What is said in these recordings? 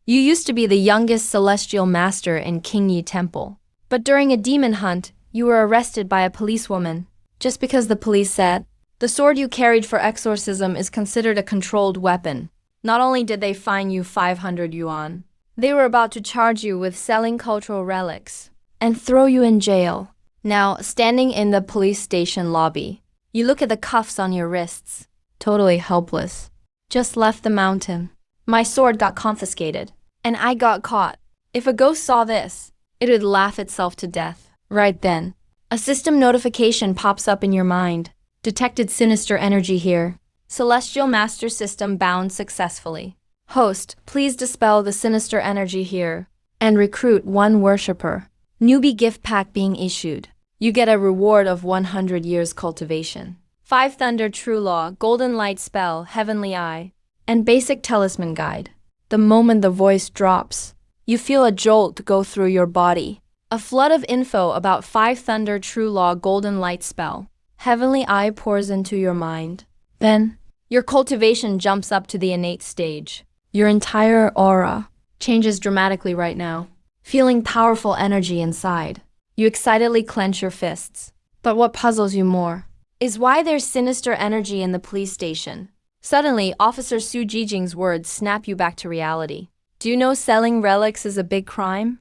You used to be the youngest celestial master in King Yi Temple. But during a demon hunt, you were arrested by a policewoman. Just because the police said, the sword you carried for exorcism is considered a controlled weapon. Not only did they fine you 500 yuan, they were about to charge you with selling cultural relics and throw you in jail. Now, standing in the police station lobby, you look at the cuffs on your wrists, totally helpless. Just left the mountain. My sword got confiscated, and I got caught. If a ghost saw this, it would laugh itself to death. Right then, a system notification pops up in your mind. Detected sinister energy here. Celestial Master System bound successfully. Host, please dispel the sinister energy here and recruit one worshipper. Newbie gift pack being issued. You get a reward of 100 years cultivation. 5 Thunder True Law, Golden Light Spell, Heavenly Eye, and Basic Talisman Guide. The moment the voice drops, you feel a jolt go through your body. A flood of info about 5 Thunder True Law Golden Light Spell. Heavenly Eye pours into your mind. Then, your cultivation jumps up to the innate stage. Your entire aura changes dramatically right now, feeling powerful energy inside. You excitedly clench your fists. But what puzzles you more is why there's sinister energy in the police station. Suddenly, Officer Su Jijing's words snap you back to reality. Do you know selling relics is a big crime?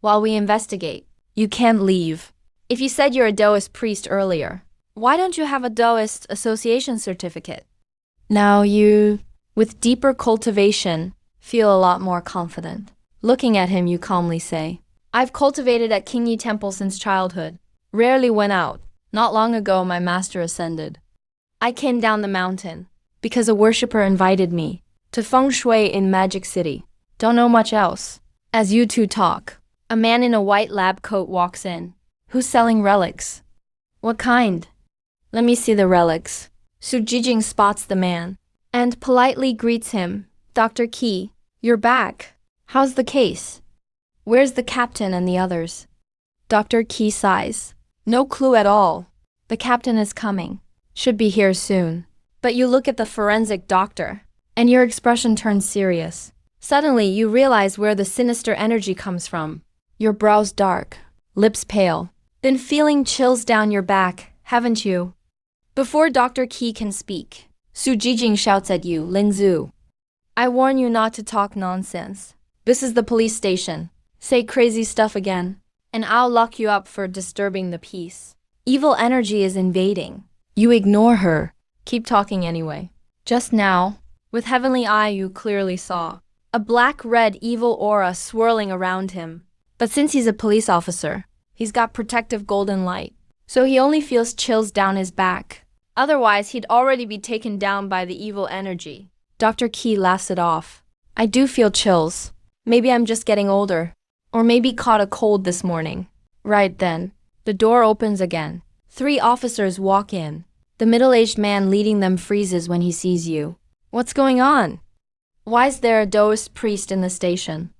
While we investigate, you can't leave. If you said you're a Taoist priest earlier, why don't you have a Taoist association certificate? Now you, with deeper cultivation, feel a lot more confident. Looking at him, you calmly say, I've cultivated at King Yi Temple since childhood. Rarely went out. Not long ago, my master ascended. I came down the mountain because a worshipper invited me to feng shui in Magic City. Don't know much else. As you two talk, a man in a white lab coat walks in. Who's selling relics? What kind? Let me see the relics. Su Jijing spots the man and politely greets him. Dr. Qi, you're back. How's the case? Where's the captain and the others? Dr. Qi sighs. No clue at all. The captain is coming. Should be here soon. But you look at the forensic doctor, and your expression turns serious. Suddenly, you realize where the sinister energy comes from. Your brows dark, lips pale, then feeling chills down your back, haven't you? Before Dr. Qi can speak, Su Jijing shouts at you, Lin Zhu. I warn you not to talk nonsense. This is the police station. Say crazy stuff again, and I'll lock you up for disturbing the peace. Evil energy is invading. You ignore her. Keep talking anyway. Just now, with Heavenly Eye, you clearly saw a black-red evil aura swirling around him. But since he's a police officer, he's got protective golden light, so he only feels chills down his back. Otherwise, he'd already be taken down by the evil energy. Dr. Qi laughs it off. I do feel chills. Maybe I'm just getting older. Or maybe caught a cold this morning. Right then, the door opens again. 3 officers walk in. The middle-aged man leading them freezes when he sees you. What's going on? Why's there a Taoist priest in the station?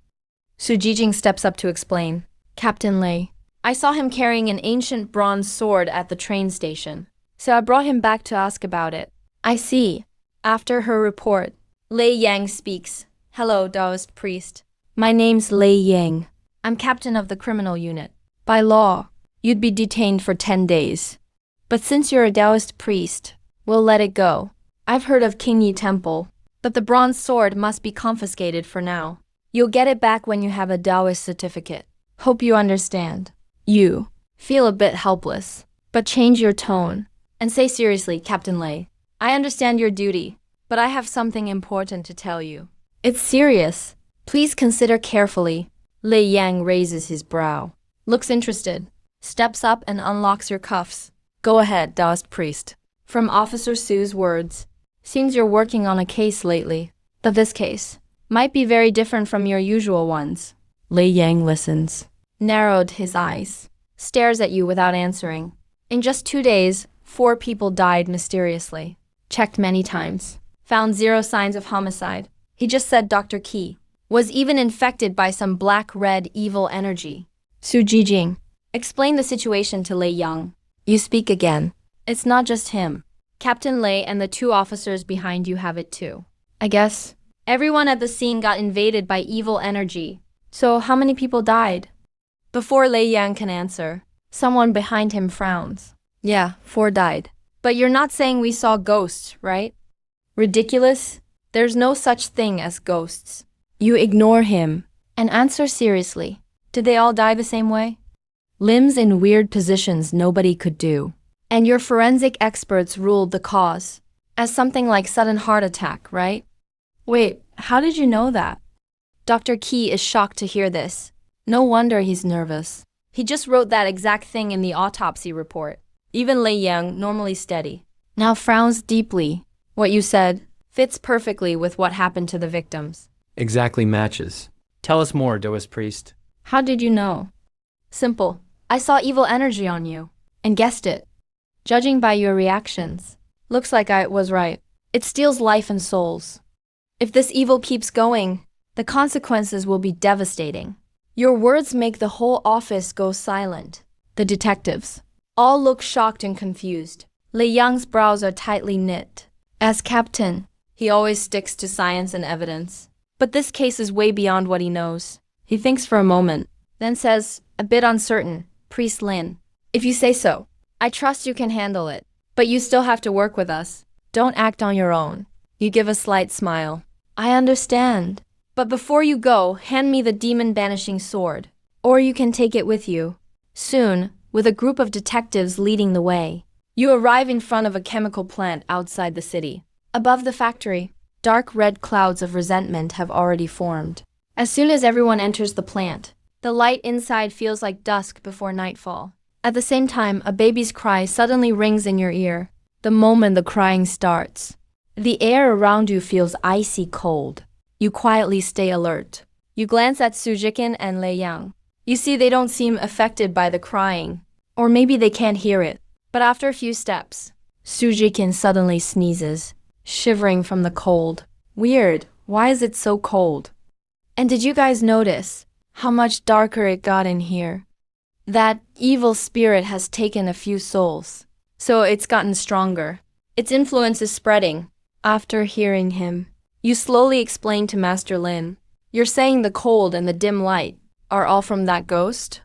Su Jijing steps up to explain. Captain Lei, I saw him carrying an ancient bronze sword at the train station, so I brought him back to ask about it. I see. After her report, Lei Yang speaks. Hello, Taoist priest. My name's Lei Yang. I'm captain of the criminal unit. By law, you'd be detained for 10 days. But since you're a Taoist priest, we'll let it go. I've heard of King Yi Temple, but the bronze sword must be confiscated for now. You'll get it back when you have a Taoist certificate. Hope you understand. You feel a bit helpless, but change your tone and say seriously, Captain Lei. I understand your duty, but I have something important to tell you. It's serious. Please consider carefully. Lei Yang raises his brow, looks interested, steps up and unlocks your cuffs. Go ahead, Taoist priest. From Officer Su's words, seems you're working on a case lately. But this case might be very different from your usual ones. Lei Yang listens, narrowed his eyes, stares at you without answering. In just 2 days, 4 people died mysteriously. Checked many times. Found 0 signs of homicide. He just said Dr. Qi was even infected by some black-red evil energy. Su Jijing, explain the situation to Lei Yang. You speak again. It's not just him. Captain Lei and the 2 officers behind you have it too. I guess Everyone at the scene got invaded by evil energy. So how many people died? Before Lei Yang can answer, someone behind him frowns. Yeah, 4 died. But you're not saying we saw ghosts, right? Ridiculous. There's no such thing as ghosts. You ignore him and answer seriously. Did they all die the same way? Limbs in weird positions nobody could do. And your forensic experts ruled the cause as something like sudden heart attack, right? Wait, how did you know that? Dr. Key is shocked to hear this. No wonder he's nervous. He just wrote that exact thing in the autopsy report. Even Lei Yang, normally steady, now frowns deeply. What you said fits perfectly with what happened to the victims. Exactly matches. Tell us more, Doist priest. How did you know? Simple. I saw evil energy on you and guessed it. Judging by your reactions, looks like I was right. It steals life and souls. If this evil keeps going, the consequences will be devastating. Your words make the whole office go silent. The detectives all look shocked and confused. Lei Yang's brows are tightly knit. As captain, he always sticks to science and evidence. But this case is way beyond what he knows. He thinks for a moment, then says, a bit uncertain, Priest Lin, if you say so, I trust you can handle it. But you still have to work with us. Don't act on your own. You give a slight smile. I understand. But before you go, hand me the demon-banishing sword. Or you can take it with you. Soon, with a group of detectives leading the way, you arrive in front of a chemical plant outside the city. Above the factory, dark red clouds of resentment have already formed. As soon as everyone enters the plant, the light inside feels like dusk before nightfall. At the same time, a baby's cry suddenly rings in your ear. The moment the crying starts, the air around you feels icy cold. You quietly stay alert. You glance at Sujikin and Lei Yang. You see they don't seem affected by the crying. Or maybe they can't hear it. But after a few steps, Sujikin suddenly sneezes, shivering from the cold. Weird, why is it so cold? And did you guys notice how much darker it got in here? That evil spirit has taken a few souls, so it's gotten stronger. Its influence is spreading. After hearing him, you slowly explain to Master Lin. You're saying the cold and the dim light are all from that ghost?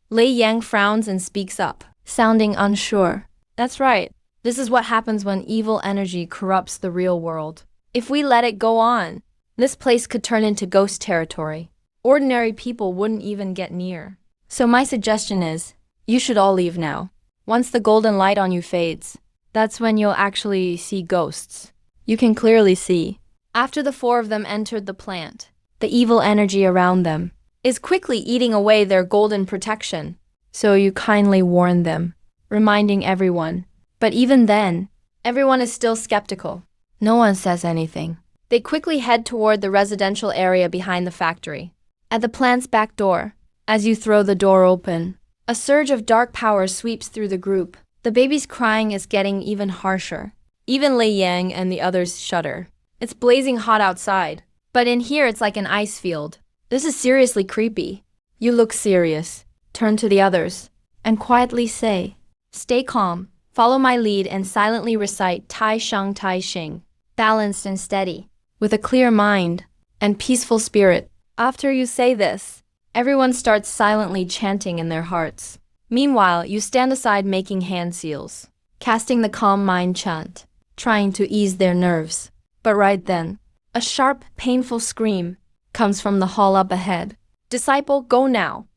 Lei Yang frowns and speaks up, sounding unsure. That's right. This is what happens when evil energy corrupts the real world. If we let it go on, this place could turn into ghost territory. Ordinary people wouldn't even get near. So my suggestion is, you should all leave now. Once the golden light on you fades, that's when you'll actually see ghosts. You can clearly see. After the 4 of them entered the plant, the evil energy around them is quickly eating away their golden protection. So you kindly warn them, reminding everyone. But even then, everyone is still skeptical. No one says anything. They quickly head toward the residential area behind the factory. At the plant's back door, as you throw the door open, a surge of dark power sweeps through the group. The baby's crying is getting even harsher. Even Lei Yang and the others shudder. It's blazing hot outside, but in here it's like an ice field. This is seriously creepy. You look serious, turn to the others, and quietly say, stay calm, follow my lead and silently recite Tai Shang Tai Xing, balanced and steady, with a clear mind and peaceful spirit. After you say this, everyone starts silently chanting in their hearts. Meanwhile, you stand aside making hand seals, casting the calm mind chant, trying to ease their nerves. But right then, a sharp, painful scream comes from the hall up ahead. Disciple, go now.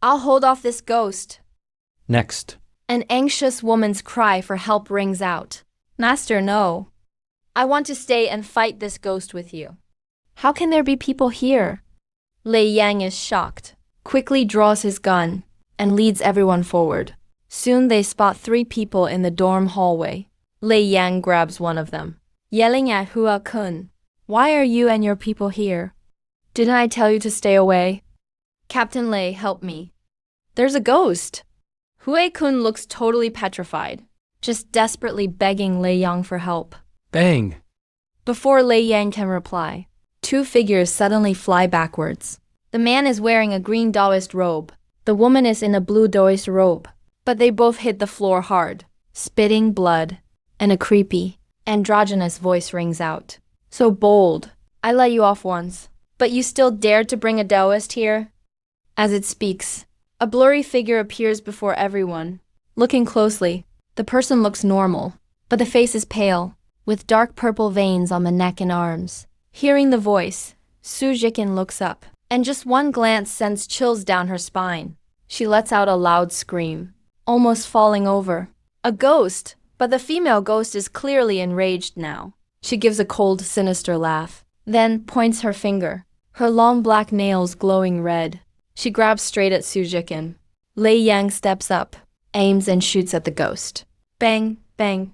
I'll hold off this ghost. Next. An anxious woman's cry for help rings out. Master, no. I want to stay and fight this ghost with you. How can there be people here? Lei Yang is shocked, quickly draws his gun, and leads everyone forward. Soon they spot 3 people in the dorm hallway. Lei Yang grabs one of them, yelling at Hua Kun. Why are you and your people here? Didn't I tell you to stay away? Captain Lei, help me. There's a ghost. Hua Kun looks totally petrified, just desperately begging Lei Yang for help. Bang! Before Lei Yang can reply, 2 figures suddenly fly backwards. The man is wearing a green Taoist robe. The woman is in a blue Taoist robe. But they both hit the floor hard, spitting blood, and a creepy, androgynous voice rings out. So bold, I let you off once, but you still dared to bring a Taoist here? As it speaks, a blurry figure appears before everyone. Looking closely, the person looks normal, but the face is pale, with dark purple veins on the neck and arms. Hearing the voice, Su Jikin looks up, and just one glance sends chills down her spine. She lets out a loud scream, almost falling over. A ghost, but the female ghost is clearly enraged now. She gives a cold, sinister laugh, then points her finger, her long black nails glowing red. She grabs straight at Su Jikin. Lei Yang steps up, aims and shoots at the ghost. Bang, bang,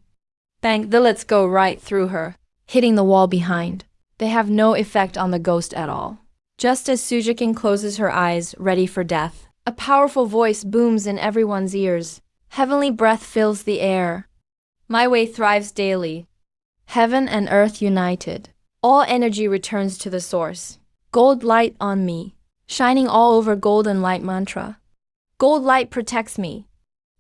bang, the bullets go right through her, hitting the wall behind. They have no effect on the ghost at all. Just as Su Jikin closes her eyes, ready for death, a powerful voice booms in everyone's ears. Heavenly breath fills the air. My way thrives daily. Heaven and earth united. All energy returns to the source. Gold light on me, shining all over golden light mantra. Gold light protects me.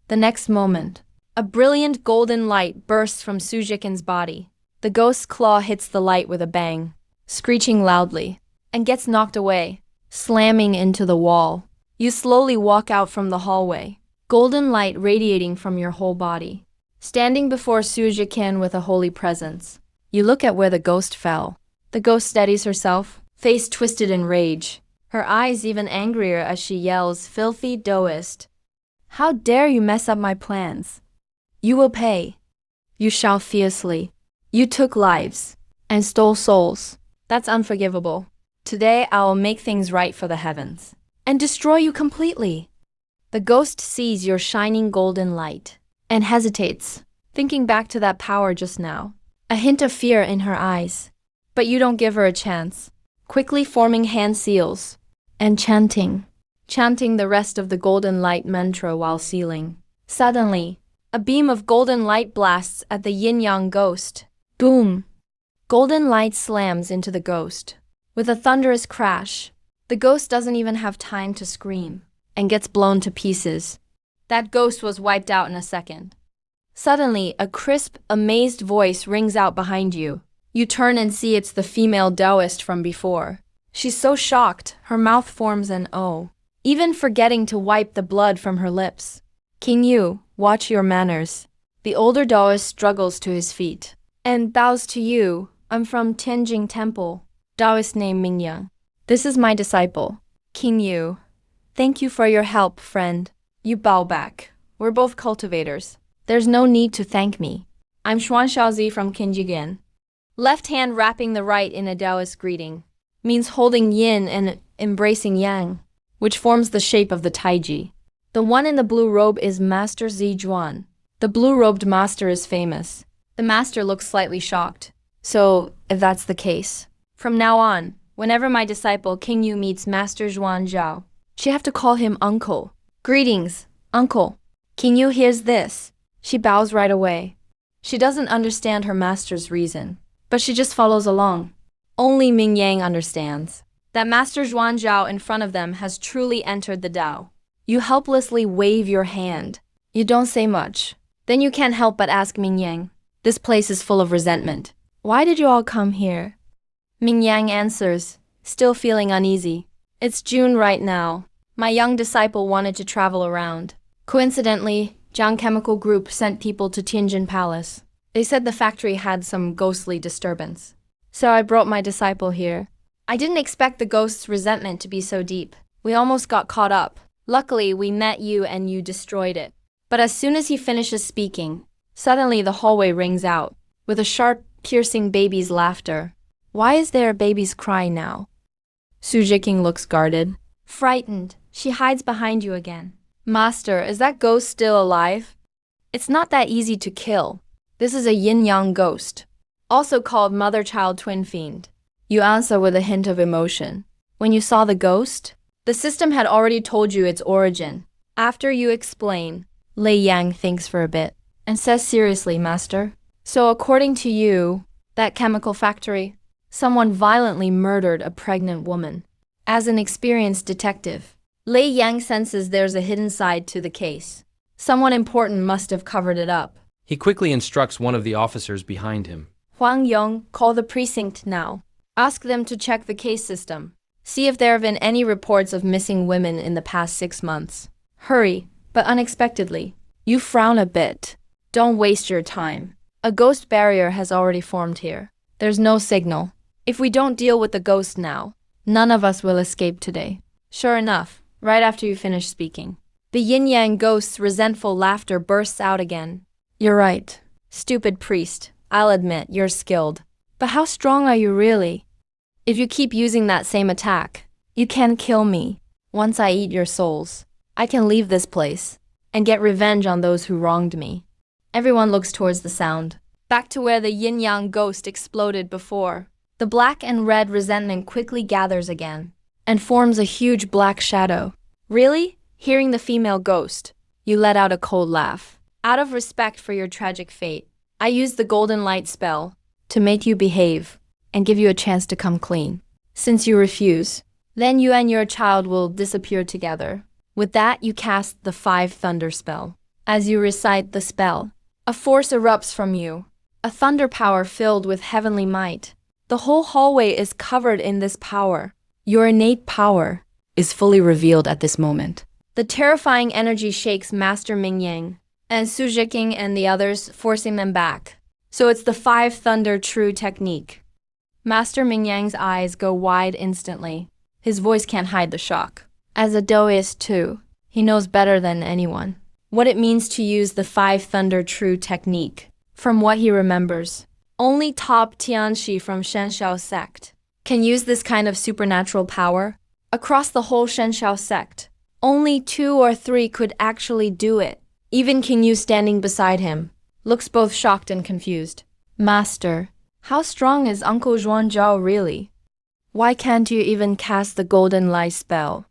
The next moment, a brilliant golden light bursts from Su Jikin's body. The ghost's claw hits the light with a bang, screeching loudly, and gets knocked away, slamming into the wall. You slowly walk out from the hallway, golden light radiating from your whole body. Standing before Su Jikin with a holy presence, you look at where the ghost fell. The ghost steadies herself, face twisted in rage, her eyes even angrier as she yells, "Filthy Taoist! How dare you mess up my plans? You will pay. You shout fiercely. You took lives and stole souls. That's unforgivable. Today I will make things right for the heavens and destroy you completely." The ghost sees your shining golden light and hesitates, thinking back to that power just now. A hint of fear in her eyes. But you don't give her a chance, quickly forming hand seals and chanting the rest of the golden light mantra while sealing. Suddenly, a beam of golden light blasts at the yin-yang ghost. Boom! Golden light slams into the ghost. With a thunderous crash, the ghost doesn't even have time to scream and gets blown to pieces. That ghost was wiped out in a second. Suddenly, a crisp, amazed voice rings out behind you. You turn and see it's the female Taoist from before. She's so shocked, her mouth forms an O, even forgetting to wipe the blood from her lips. "King Yu, watch your manners." The older Taoist struggles to his feet and bows to you. "I'm from Tianjin Temple." Taoist name Mingyang. "This is my disciple, King Yu. Thank you for your help, friend." You bow back. "We're both cultivators. There's no need to thank me. I'm Xuan Shaozi from Kinjigan." Left hand wrapping the right in a Taoist greeting means holding yin and embracing yang, which forms the shape of the taiji. The one in the blue robe is Master Zizhuan. The blue-robed master is famous. The master looks slightly shocked. "So, if that's the case, from now on, whenever my disciple King Yu meets Master Zhuan Zhao, she have to call him uncle. Greetings, uncle." King Yu hears this. She bows right away. She doesn't understand her master's reason, but she just follows along. Only Ming Yang understands that Master Zhuan Zhao in front of them has truly entered the Tao. You helplessly wave your hand. You don't say much. Then you can't help but ask Ming Yang. This place is full of resentment. "Why did you all come here?" Ming Yang answers, still feeling uneasy. "It's June right now. My young disciple wanted to travel around. Coincidentally, Jiang Chemical Group sent people to Tianjin Palace. They said the factory had some ghostly disturbance. So I brought my disciple here. I didn't expect the ghost's resentment to be so deep. We almost got caught up. Luckily, we met you and you destroyed it." But as soon as he finishes speaking, suddenly the hallway rings out with a sharp, piercing baby's laughter. Why is there a baby's cry now? Su Jiking looks guarded. Frightened, she hides behind you again. "Master, is that ghost still alive?" "It's not that easy to kill. This is a yin-yang ghost, also called mother-child twin fiend." You answer with a hint of emotion. "When you saw the ghost, the system had already told you its origin." After you explain, Lei Yang thinks for a bit and says seriously, "Master, so according to you, that chemical factory, someone violently murdered a pregnant woman." As an experienced detective, Lei Yang senses there's a hidden side to the case. Someone important must have covered it up. He quickly instructs one of the officers behind him. "Huang Yong, call the precinct now." Ask them to check the case system. See if there have been any reports of missing women in the past 6 months. Hurry, but unexpectedly. You frown a bit. Don't waste your time. A ghost barrier has already formed here. There's no signal. If we don't deal with the ghost now, none of us will escape today. Sure enough, right after you finish speaking, the yin-yang ghost's resentful laughter bursts out again. You're right. Stupid priest. I'll admit, you're skilled. But how strong are you really? If you keep using that same attack, you can kill me. Once I eat your souls, I can leave this place and get revenge on those who wronged me. Everyone looks towards the sound, back to where the yin-yang ghost exploded before. The black and red resentment quickly gathers again and forms a huge black shadow. Really? Hearing the female ghost, you let out a cold laugh. Out of respect for your tragic fate, I used the golden light spell to make you behave and give you a chance to come clean. Since you refuse, then you and your child will disappear together. With that, you cast the 5 thunder spell. As you recite the spell, a force erupts from you, a thunder power filled with heavenly might. The whole hallway is covered in this power. Your innate power is fully revealed at this moment. The terrifying energy shakes Master Mingyang and Su Jiqing and the others, forcing them back. So it's the 5 thunder true technique. Master Mingyang's eyes go wide instantly. His voice can't hide the shock. As a Taoist too, he knows better than anyone what it means to use the 5 thunder true technique. From what he remembers, only top Tianxi from Shenshao sect can use this kind of supernatural power. Across the whole Shenshao sect, only 2 or 3 could actually do it. Even King Yu, standing beside him, looks both shocked and confused. Master, how strong is Uncle Zhuangzhao really? Why can't you even cast the golden light spell?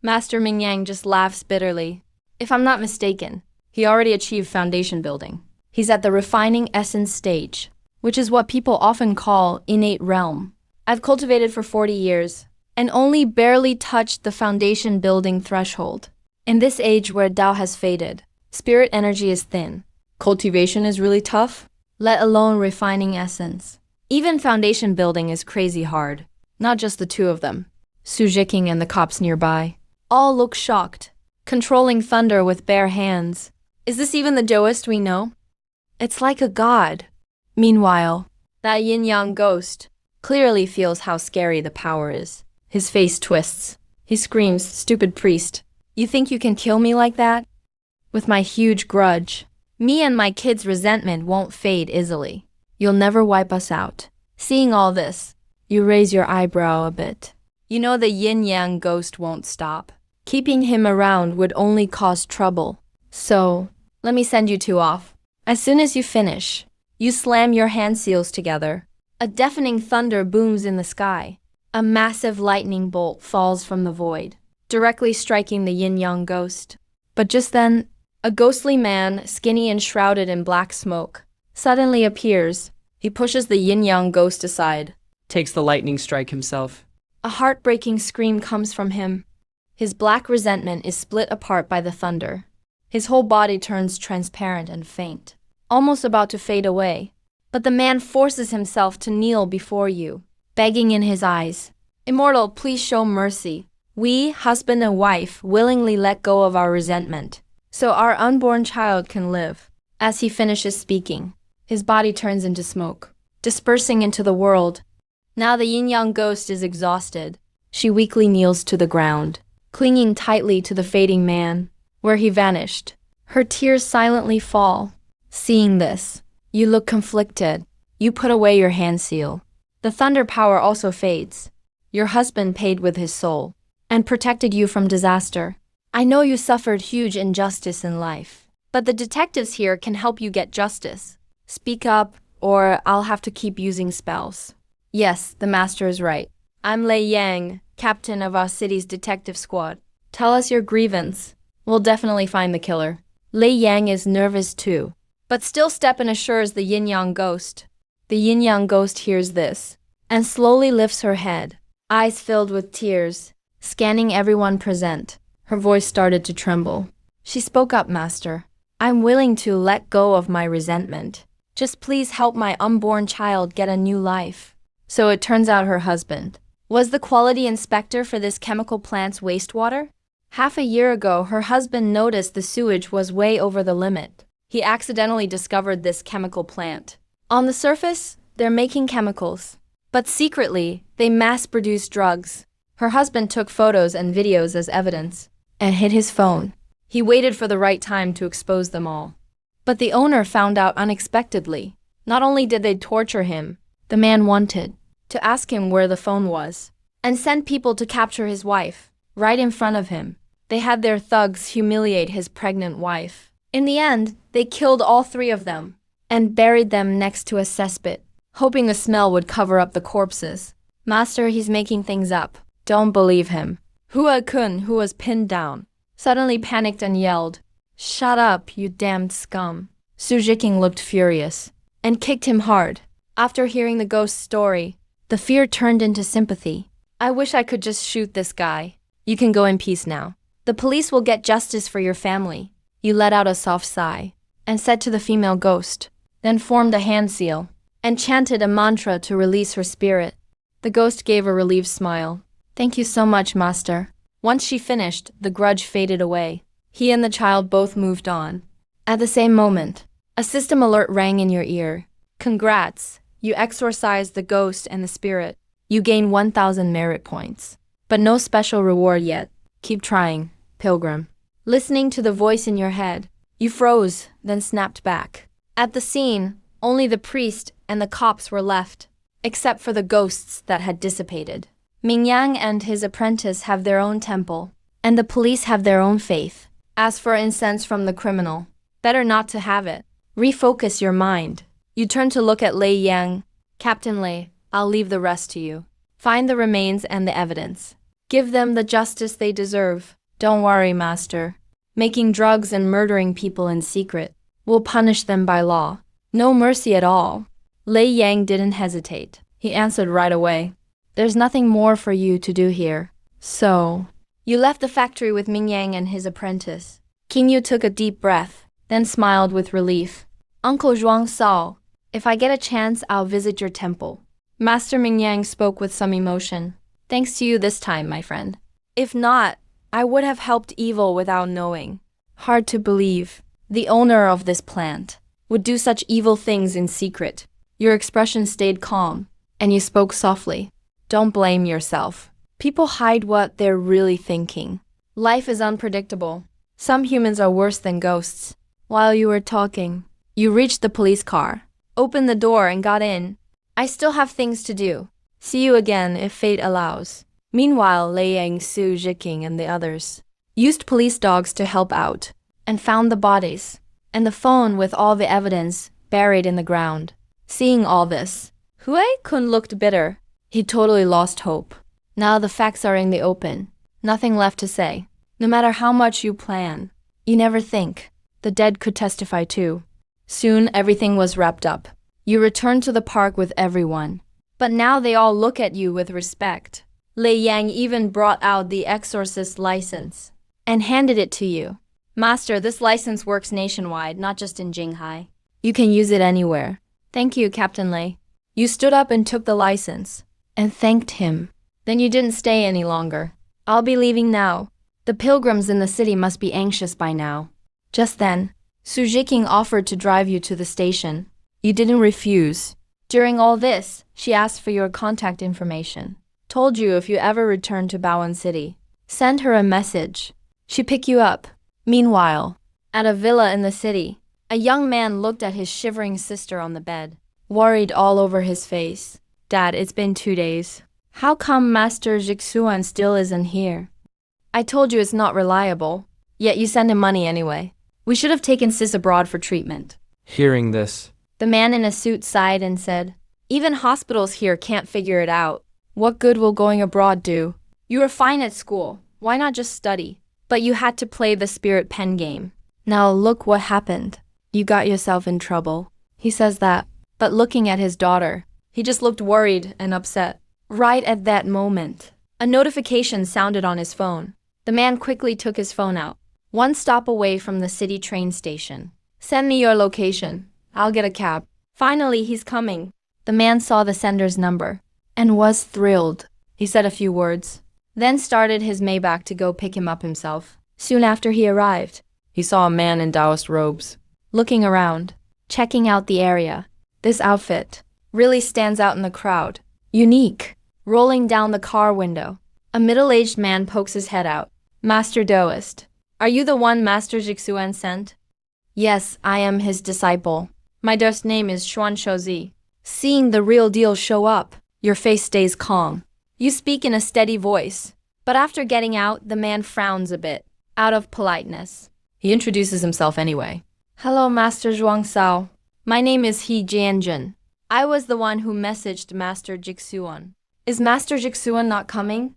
Master Mingyang just laughs bitterly. If I'm not mistaken, he already achieved foundation building. He's at the refining essence stage, which is what people often call innate realm. I've cultivated for 40 years and only barely touched the foundation building threshold. In this age where Tao has faded, spirit energy is thin. Cultivation is really tough, let alone refining essence. Even foundation building is crazy hard, not just the 2 of them. Su Jiqing and the cops nearby all look shocked. Controlling thunder with bare hands. Is this even the Taoist we know? It's like a god. Meanwhile, that yin-yang ghost clearly feels how scary the power is. His face twists. He screams, "Stupid priest. You think you can kill me like that? With my huge grudge, me and my kids' resentment won't fade easily. You'll never wipe us out." Seeing all this, you raise your eyebrow a bit. You know the yin-yang ghost won't stop. Keeping him around would only cause trouble. So, let me send you 2 off. As soon as you finish, you slam your hand seals together. A deafening thunder booms in the sky. A massive lightning bolt falls from the void, directly striking the yin-yang ghost. But just then, a ghostly man, skinny and shrouded in black smoke, suddenly appears. He pushes the yin-yang ghost aside. Takes the lightning strike himself. A heartbreaking scream comes from him. His black resentment is split apart by the thunder. His whole body turns transparent and faint, almost about to fade away. But the man forces himself to kneel before you, begging in his eyes, "Immortal, please show mercy. We, husband and wife, willingly let go of our resentment, so our unborn child can live." As he finishes speaking, his body turns into smoke, dispersing into the world. Now the yin-yang ghost is exhausted. She weakly kneels to the ground, clinging tightly to the fading man, where he vanished. Her tears silently fall. Seeing this, you look conflicted. You put away your hand seal. The thunder power also fades. Your husband paid with his soul and protected you from disaster. I know you suffered huge injustice in life, but the detectives here can help you get justice. Speak up, or I'll have to keep using spells. Yes, the master is right. I'm Lei Yang, captain of our city's detective squad. Tell us your grievance. We'll definitely find the killer. Lei Yang is nervous too, but still Stepan assures the yin-yang ghost. The yin-yang ghost hears this and slowly lifts her head, eyes filled with tears, scanning everyone present. Her voice started to tremble. She spoke up, "Master. I'm willing to let go of my resentment. Just please help my unborn child get a new life." So it turns out her husband was the quality inspector for this chemical plant's wastewater? Half a year ago, her husband noticed the sewage was way over the limit. He accidentally discovered this chemical plant. On the surface, they're making chemicals. But secretly, they mass-produce drugs. Her husband took photos and videos as evidence and hid his phone. He waited for the right time to expose them all. But the owner found out unexpectedly. Not only did they torture him, the man wanted to ask him where the phone was and send people to capture his wife right in front of him. They had their thugs humiliate his pregnant wife. In the end, they killed all three of them and buried them next to a cesspit, hoping the smell would cover up the corpses. Master, he's making things up. Don't believe him. Hua Kun, who was pinned down, suddenly panicked and yelled, "Shut up, you damned scum." Su Jiqing looked furious and kicked him hard. After hearing the ghost's story, the fear turned into sympathy. I wish I could just shoot this guy. You can go in peace now. The police will get justice for your family. You let out a soft sigh and said to the female ghost, then formed a hand seal and chanted a mantra to release her spirit. The ghost gave a relieved smile. Thank you so much, Master. Once she finished, the grudge faded away. He and the child both moved on. At the same moment, a system alert rang in your ear. Congrats, you exorcised the ghost and the spirit. You gain 1,000 merit points. But no special reward yet. Keep trying, pilgrim. Listening to the voice in your head, you froze, then snapped back. At the scene, only the priest and the cops were left, except for the ghosts that had dissipated. Mingyang and his apprentice have their own temple, and the police have their own faith. As for incense from the criminal, better not to have it. Refocus your mind. You turn to look at Lei Yang. Captain Lei, I'll leave the rest to you. Find the remains and the evidence. Give them the justice they deserve. Don't worry, Master. Making drugs and murdering people in secret. We'll punish them by law. No mercy at all. Lei Yang didn't hesitate. He answered right away. There's nothing more for you to do here. So, you left the factory with Mingyang and his apprentice. King Yu took a deep breath, then smiled with relief. Uncle Zhuang Sao, if I get a chance, I'll visit your temple. Master Mingyang spoke with some emotion. Thanks to you this time, my friend. If not, I would have helped evil without knowing. Hard to believe. The owner of this plant would do such evil things in secret. Your expression stayed calm, and you spoke softly. Don't blame yourself. People hide what they're really thinking. Life is unpredictable. Some humans are worse than ghosts. While you were talking, you reached the police car, opened the door and got in. I still have things to do. See you again if fate allows. Meanwhile, Lei Yang, Su Jiqing, and the others used police dogs to help out and found the bodies and the phone with all the evidence buried in the ground. Seeing all this, Hue Kun looked bitter. He totally lost hope. Now the facts are in the open. Nothing left to say. No matter how much you plan, you never think. The dead could testify too. Soon everything was wrapped up. You returned to the park with everyone. But now they all look at you with respect. Lei Yang even brought out the exorcist license and handed it to you. Master, this license works nationwide, not just in Jinghai. You can use it anywhere. Thank you, Captain Lei. You stood up and took the license and thanked him. Then you didn't stay any longer. I'll be leaving now. The pilgrims in the city must be anxious by now. Just then, Su Jiqing offered to drive you to the station. You didn't refuse. During all this, she asked for your contact information. Told you if you ever return to Baoan City, send her a message. She pick you up. Meanwhile, at a villa in the city, a young man looked at his shivering sister on the bed, worried all over his face. Dad, it's been 2 days. How come Master Jixuan still isn't here? I told you it's not reliable, yet you send him money anyway. We should have taken Sis abroad for treatment. Hearing this, The man in a suit sighed and said, even hospitals here can't figure it out. What good will going abroad do? You were fine at school. Why not just study? But you had to play the spirit pen game. Now look what happened. You got yourself in trouble. He says that, but looking at his daughter, he just looked worried and upset. Right at that moment, a notification sounded on his phone. The man quickly took his phone out. 1 stop away from the city train station. Send me your location. I'll get a cab. Finally, he's coming. The man saw the sender's number. and was thrilled. He said a few words, then started his Maybach to go pick him up himself. Soon after he arrived, He saw a man in Taoist robes. looking around, checking out the area. This outfit really stands out in the crowd. Unique. Rolling down the car window, a middle-aged man pokes his head out. Master Taoist, are you the one Master Jixuan sent? Yes, I am his disciple. My Taoist name is Xuan Shouzi. Seeing the real deal show up, your face stays calm. You speak in a steady voice, but after getting out, the man frowns a bit, out of politeness. He introduces himself anyway. Hello, Master Zhuang Sao. My name is He Jianzhen. I was the one who messaged Master Jixuan. Is Master Jixuan not coming?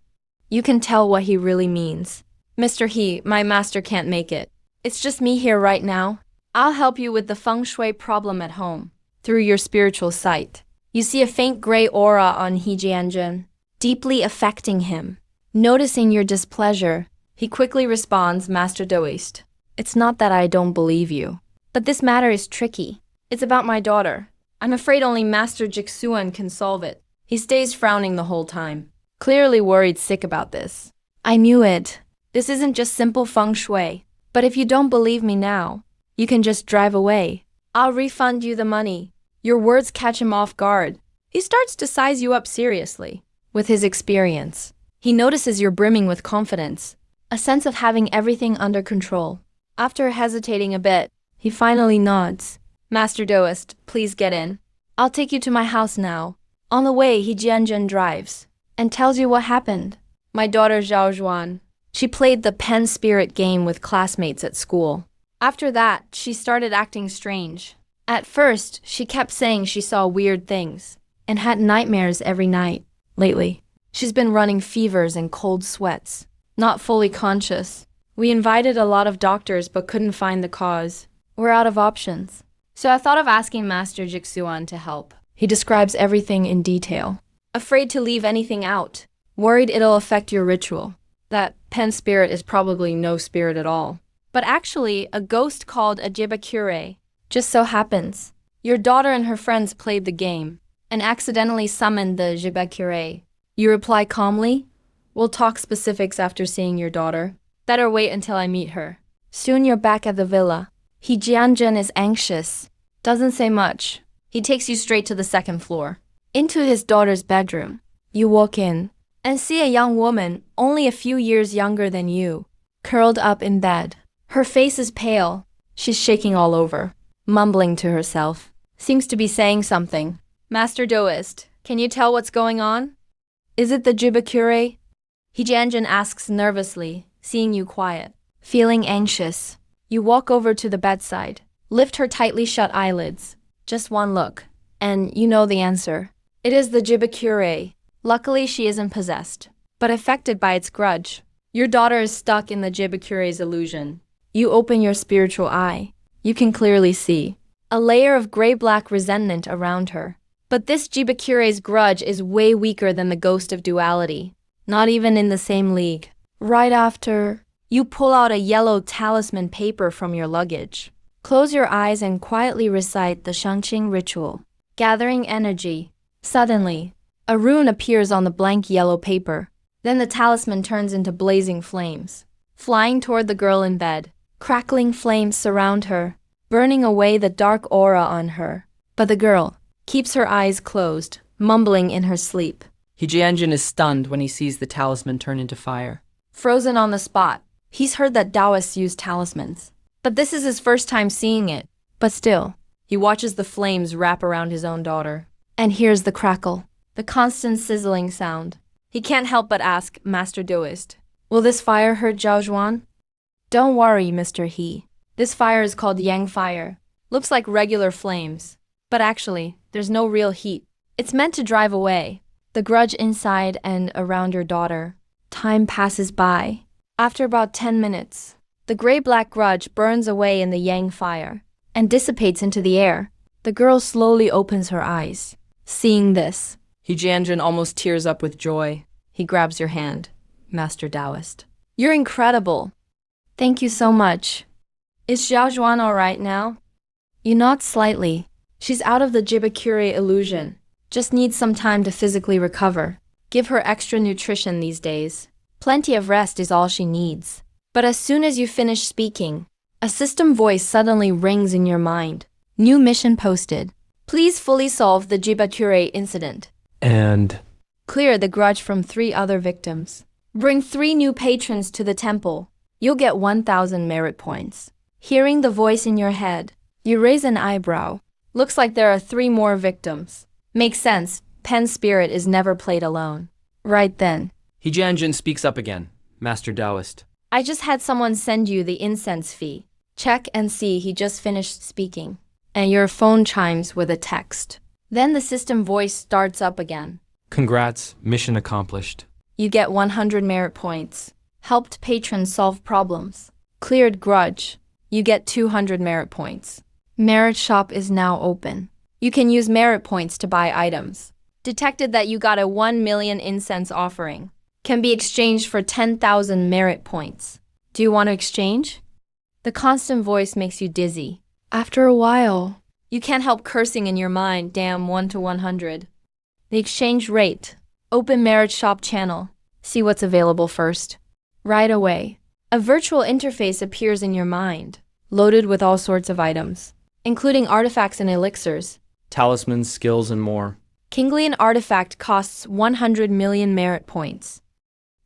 You can tell what he really means. Mr. He, my master can't make it. It's just me here right now. I'll help you with the feng shui problem at home. Through your spiritual sight, you see a faint gray aura on He Jianzhen, deeply affecting him. Noticing your displeasure, he quickly responds, Master Taoist. It's not that I don't believe you, but this matter is tricky. It's about my daughter. I'm afraid only Master Jixuan can solve it. He stays frowning the whole time, clearly worried sick about this. I knew it. This isn't just simple feng shui. But if you don't believe me now, you can just drive away. I'll refund you the money. Your words catch him off guard. He starts to size you up seriously. With his experience, he notices you're brimming with confidence, a sense of having everything under control. After hesitating a bit, he finally nods. Master Taoist, please get in. I'll take you to my house now. On the way, He Jianzhen drives and tells you what happened. My daughter Zhao Zhuan, she played the pen spirit game with classmates at school. After that, she started acting strange. At first, she kept saying she saw weird things and had nightmares every night. Lately, she's been running fevers and cold sweats, not fully conscious. We invited a lot of doctors but couldn't find the cause. We're out of options. So I thought of asking Master Jixuan to help. He describes everything in detail. Afraid to leave anything out. Worried it'll affect your ritual. That pen spirit is probably no spirit at all. But actually, a ghost called a Jibakure. Just so happens, your daughter and her friends played the game and accidentally summoned the Jibakure. You reply calmly, we'll talk specifics after seeing your daughter. Better wait until I meet her. Soon you're back at the villa. He Jianzhen is anxious. Doesn't say much. He takes you straight to the second floor. Into his daughter's bedroom. You walk in and see a young woman only a few years younger than you, curled up in bed. Her face is pale. She's shaking all over, mumbling to herself. Seems to be saying something. Master Taoist, can you tell what's going on? Is it the Jibakure? He Jianzhen asks nervously, seeing you quiet. Feeling anxious, you walk over to the bedside, lift her tightly shut eyelids. Just one look, and you know the answer. It is the Jibakure. Luckily, she isn't possessed, but affected by its grudge. Your daughter is stuck in the Jibakure's illusion. You open your spiritual eye. You can clearly see a layer of gray-black resentment around her. But this Jibakure's grudge is way weaker than the ghost of duality. Not even in the same league. Right after, you pull out a yellow talisman paper from your luggage. Close your eyes and quietly recite the Shangqing ritual, gathering energy. Suddenly, a rune appears on the blank yellow paper. Then the talisman turns into blazing flames, flying toward the girl in bed. Crackling flames surround her, burning away the dark aura on her. But the girl keeps her eyes closed, mumbling in her sleep. He Jianzhen is stunned when he sees the talisman turn into fire. Frozen on the spot. He's heard that Taoists use talismans, but this is his first time seeing it. But still, he watches the flames wrap around his own daughter, and hears the crackle, the constant sizzling sound. He can't help but ask Master Taoist, will this fire hurt Zhao Zhuan? Don't worry, Mr. He. This fire is called Yang fire. Looks like regular flames, but actually, there's no real heat. It's meant to drive away the grudge inside and around your daughter. Time passes by. After about 10 minutes, the gray-black grudge burns away in the Yang fire and dissipates into the air. The girl slowly opens her eyes. Seeing this, He Jianzhen almost tears up with joy. he grabs your hand, Master Taoist. You're incredible. Thank you so much. Is Zhao Zhuan all right now? You nod slightly. She's out of the Jibakure illusion. Just needs some time to physically recover. Give her extra nutrition these days. Plenty of rest is all she needs. But as soon as you finish speaking, a system voice suddenly rings in your mind. New mission posted. Please fully solve the Jibature incident. And Clear the grudge from 3 other victims. Bring 3 new patrons to the temple. You'll get 1,000 merit points. Hearing the voice in your head, you raise an eyebrow. Looks like there are 3 more victims. Makes sense. Pen spirit is never played alone. Right then. He Jianjun speaks up again, Master Taoist. I just had someone send you the incense fee. Check and see he just finished speaking. And your phone chimes with a text. Then the system voice starts up again. Congrats, mission accomplished. You get 100 merit points. Helped patrons solve problems. Cleared grudge. You get 200 merit points. Merit shop is now open. You can use merit points to buy items. Detected that you got a 1 million incense offering. Can be exchanged for 10,000 merit points. Do you want to exchange? The constant voice makes you dizzy. After a while, you can't help cursing in your mind, damn 1 to 100. The exchange rate. Open merit shop channel. See what's available first. Right away, a virtual interface appears in your mind, loaded with all sorts of items, including artifacts and elixirs. Talismans, skills, and more. Kinglian artifact costs 100 million merit points.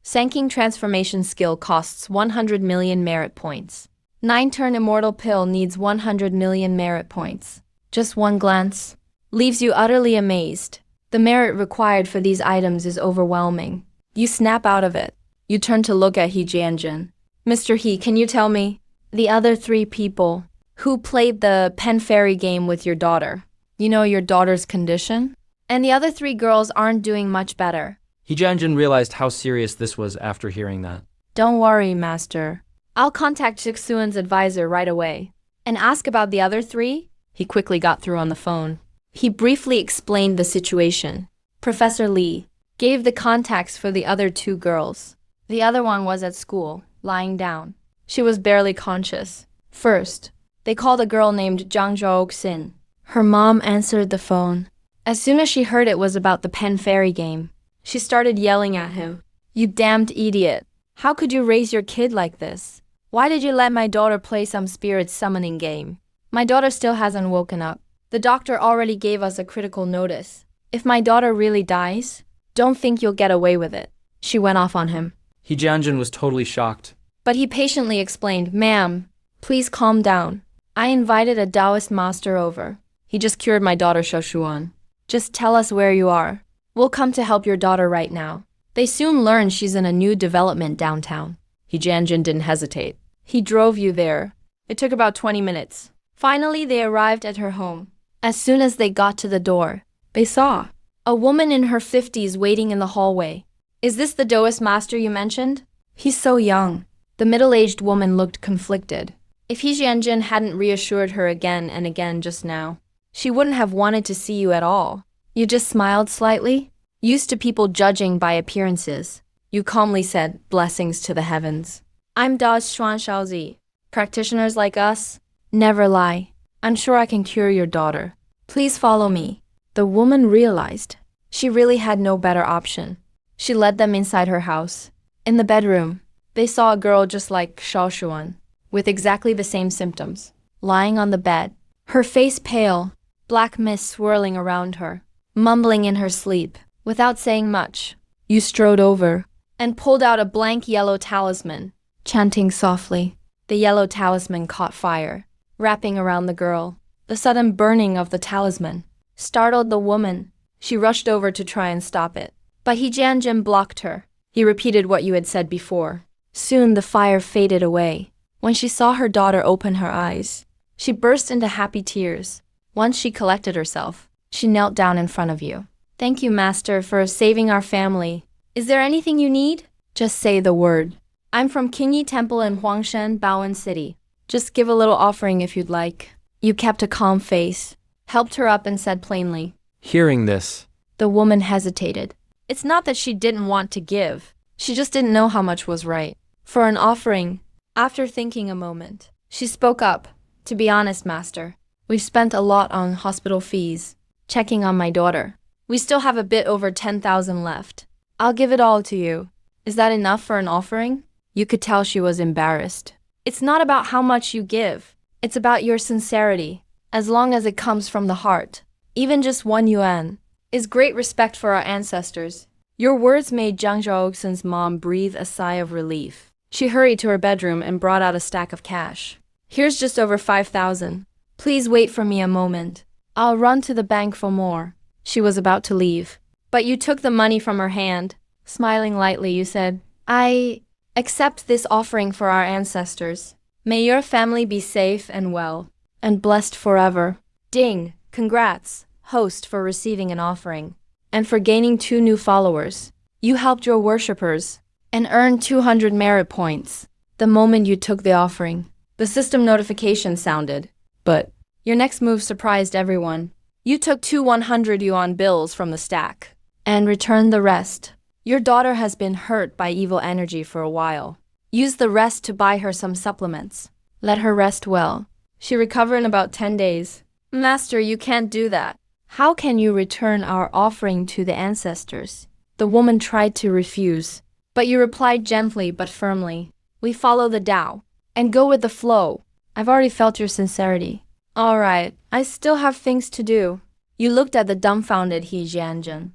Sanking transformation skill costs 100 million merit points. 9-turn immortal pill needs 100 million merit points. Just one glance leaves you utterly amazed. The merit required for these items is overwhelming. You snap out of it. You turn to look at He Jianjun. Mr. He, can you tell me the other 3 people who played the pen fairy game with your daughter? You know your daughter's condition? And the other 3 girls aren't doing much better. He Jianjun realized how serious this was after hearing that. Don't worry, Master. I'll contact Jixuan's advisor right away and ask about the other 3. He quickly got through on the phone. He briefly explained the situation. Professor Li gave the contacts for the other 2 girls. The other one was at school, lying down. She was barely conscious. First, they called a girl named Zhang Zhaoxin. Her mom answered the phone. As soon as she heard it was about the pen fairy game, she started yelling at him. You damned idiot. How could you raise your kid like this? Why did you let my daughter play some spirit summoning game? My daughter still hasn't woken up. The doctor already gave us a critical notice. If my daughter really dies, don't think you'll get away with it. She went off on him. He Jianjun was totally shocked. But he patiently explained, Ma'am, please calm down. I invited a Taoist master over. He just cured my daughter Shoshuan. Just tell us where you are. We'll come to help your daughter right now. They soon learned she's in a new development downtown. He Jianjun didn't hesitate. He drove you there. It took about 20 minutes. Finally, they arrived at her home. As soon as they got to the door, they saw a woman in her 50s waiting in the hallway. Is this the Taoist master you mentioned? He's so young. The middle-aged woman looked conflicted. If He Jianjun hadn't reassured her again and again just now, she wouldn't have wanted to see you at all. You just smiled slightly. Used to people judging by appearances, you calmly said, blessings to the heavens. I'm Da's Xuan Shaozi. Practitioners like us never lie. I'm sure I can cure your daughter. Please follow me. The woman realized she really had no better option. She led them inside her house. In the bedroom, they saw a girl just like Shaoshuan, with exactly the same symptoms, lying on the bed, her face pale, black mist swirling around her, mumbling in her sleep. Without saying much, you strode over and pulled out a blank yellow talisman, chanting softly. The yellow talisman caught fire, wrapping around the girl. The sudden burning of the talisman startled the woman. She rushed over to try and stop it. But He Jianjun blocked her. He repeated what you had said before. Soon the fire faded away. When she saw her daughter open her eyes, she burst into happy tears. Once she collected herself, she knelt down in front of you. Thank you, Master, for saving our family. Is there anything you need? Just say the word. I'm from Qingyi Temple in Huangshan, Baoan City. Just give a little offering if you'd like. You kept a calm face, helped her up and said plainly. Hearing this, The woman hesitated. It's not that she didn't want to give. She just didn't know how much was right. For an offering, after thinking a moment, she spoke up. To be honest, Master, we've spent a lot on hospital fees, checking on my daughter. We still have a bit over 10,000 left. I'll give it all to you. Is that enough for an offering? You could tell she was embarrassed. It's not about how much you give. It's about your sincerity, as long as it comes from the heart. Even just 1 yuan is great respect for our ancestors. Your words made Zhang Zhaoxin's mom breathe a sigh of relief. She hurried to her bedroom and brought out a stack of cash. Here's just over 5,000. Please wait for me a moment. I'll run to the bank for more. She was about to leave. But you took the money from her hand. Smiling lightly, you said, I accept this offering for our ancestors. May your family be safe and well, and blessed forever. Ding! Congrats, host, for receiving an offering, and for gaining 2 new followers. You helped your worshippers, and earned 200 merit points. The moment you took the offering, the system notification sounded. But your next move surprised everyone. You took 2 100 yuan bills from the stack, and returned the rest. Your daughter has been hurt by evil energy for a while. Use the rest to buy her some supplements. Let her rest well. She recover in about 10 days. Master, you can't do that. How can you return our offering to the ancestors? The woman tried to refuse, but you replied gently but firmly. We follow the Tao, and go with the flow. I've already felt your sincerity. All right, I still have things to do. You looked at the dumbfounded He Jianzhen.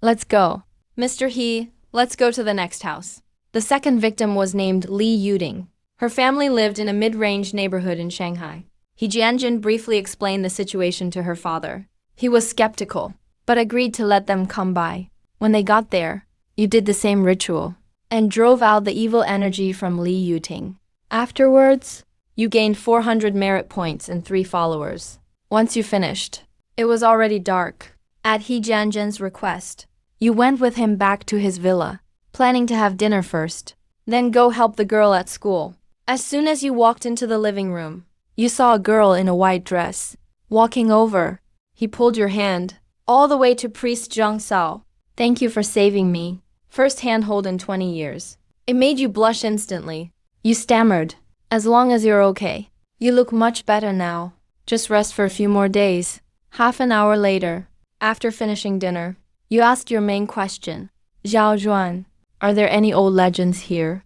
Let's go. Mr. He, let's go to the next house. The second victim was named Li Yuding. Her family lived in a mid-range neighborhood in Shanghai. He Jianzhen briefly explained the situation to her father. He was skeptical, but agreed to let them come by. When they got there, you did the same ritual, and drove out the evil energy from Li Yuting. Afterwards, you gained 400 merit points and 3 followers. Once you finished, it was already dark. At He Jianzhen's request, you went with him back to his villa, planning to have dinner first, then go help the girl at school. As soon as you walked into the living room, you saw a girl in a white dress. Walking over, he pulled your hand, all the way to Priest Zhang Sao. Thank you for saving me. First handhold in 20 years. It made you blush instantly. You stammered, as long as you're okay. You look much better now. Just rest for a few more days. Half an hour later, after finishing dinner, you asked your main question. Zhao Zhuan, are there any old legends here?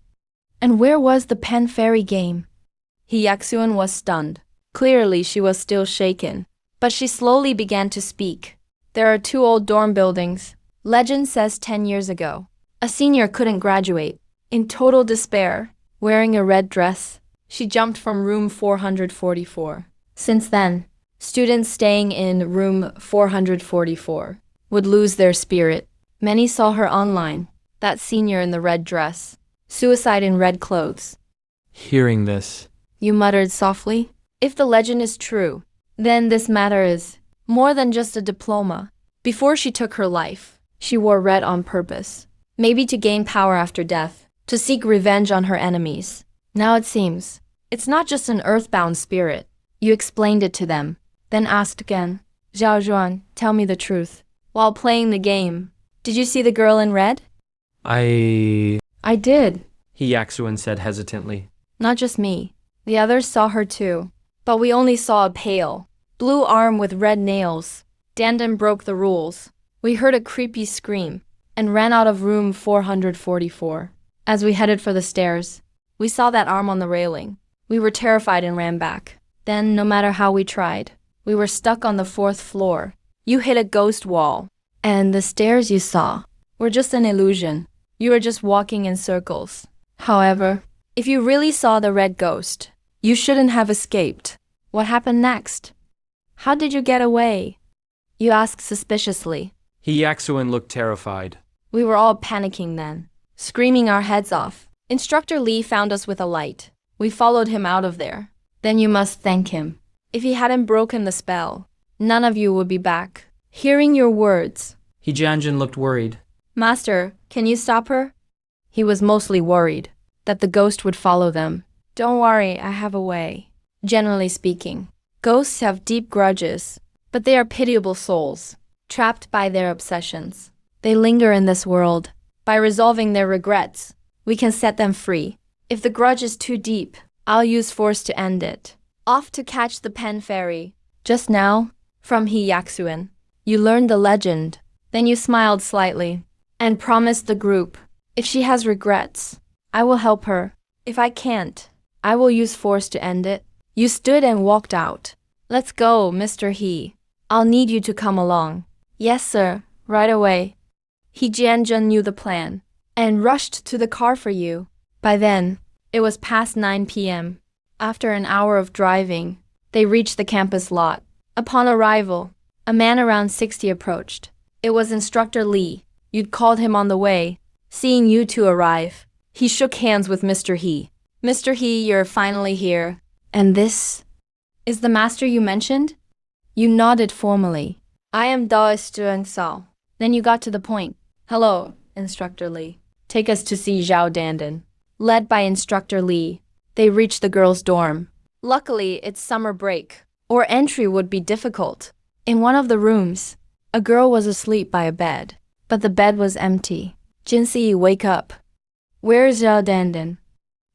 And where was the pen fairy game? He Yaxuan was stunned. Clearly she was still shaken. But she slowly began to speak. There are 2 old dorm buildings. Legend says 10 years ago, a senior couldn't graduate. In total despair, wearing a red dress, she jumped from room 444. Since then, students staying in room 444 would lose their spirit. Many saw her online, that senior in the red dress, suicide in red clothes. Hearing this, You muttered softly. If the legend is true, then this matter is more than just a diploma. Before she took her life, she wore red on purpose. Maybe to gain power after death, to seek revenge on her enemies. Now it seems, it's not just an earthbound spirit. You explained it to them, then asked again. Zhao Zhuan, tell me the truth. While playing the game, did you see the girl in red? I did. He Yaxuan said hesitantly. Not just me. The others saw her too. But we only saw a pale, blue arm with red nails. Dandan broke the rules. We heard a creepy scream and ran out of room 444. As we headed for the stairs, we saw that arm on the railing. We were terrified and ran back. Then, no matter how we tried, we were stuck on the 4th floor. You hit a ghost wall, and the stairs you saw were just an illusion. You were just walking in circles. However, if you really saw the red ghost, you shouldn't have escaped. What happened next? How did you get away? You asked suspiciously. He Yaxuan looked terrified. We were all panicking then, screaming our heads off. Instructor Li found us with a light. We followed him out of there. Then you must thank him. If he hadn't broken the spell, none of you would be back. Hearing your words. He Jianzhen looked worried. Master, can you stop her? He was mostly worried that the ghost would follow them. Don't worry, I have a way. Generally speaking, ghosts have deep grudges, but they are pitiable souls, trapped by their obsessions. They linger in this world. By resolving their regrets, we can set them free. If the grudge is too deep, I'll use force to end it. Off to catch the pen fairy. Just now, from He Yaxuan, you learned the legend Then you smiled slightly and promised the group, if she has regrets, I will help her. If I can't, I will use force to end it. You stood and walked out. Let's go, Mr. He. I'll need you to come along. Yes, sir, right away. He Jianzhen knew the plan and rushed to the car for you. By then, it was past 9 p.m. After an hour of driving, they reached the campus lot. Upon arrival, a man around 60 approached. It was Instructor Lee. You'd called him on the way. Seeing you two arrive, he shook hands with Mr. He. Mr. He, you're finally here. And this is the master you mentioned? You nodded formally. I am Daoist Sao. Then you got to the point. Hello, Instructor Lee. Take us to see Zhao Dandan. Led by Instructor Lee, they reached the girls' dorm. Luckily, it's summer break, or entry would be difficult. In one of the rooms, a girl was asleep by a bed, but the bed was empty. Jinsi, wake up. Where is Zhao Dandan?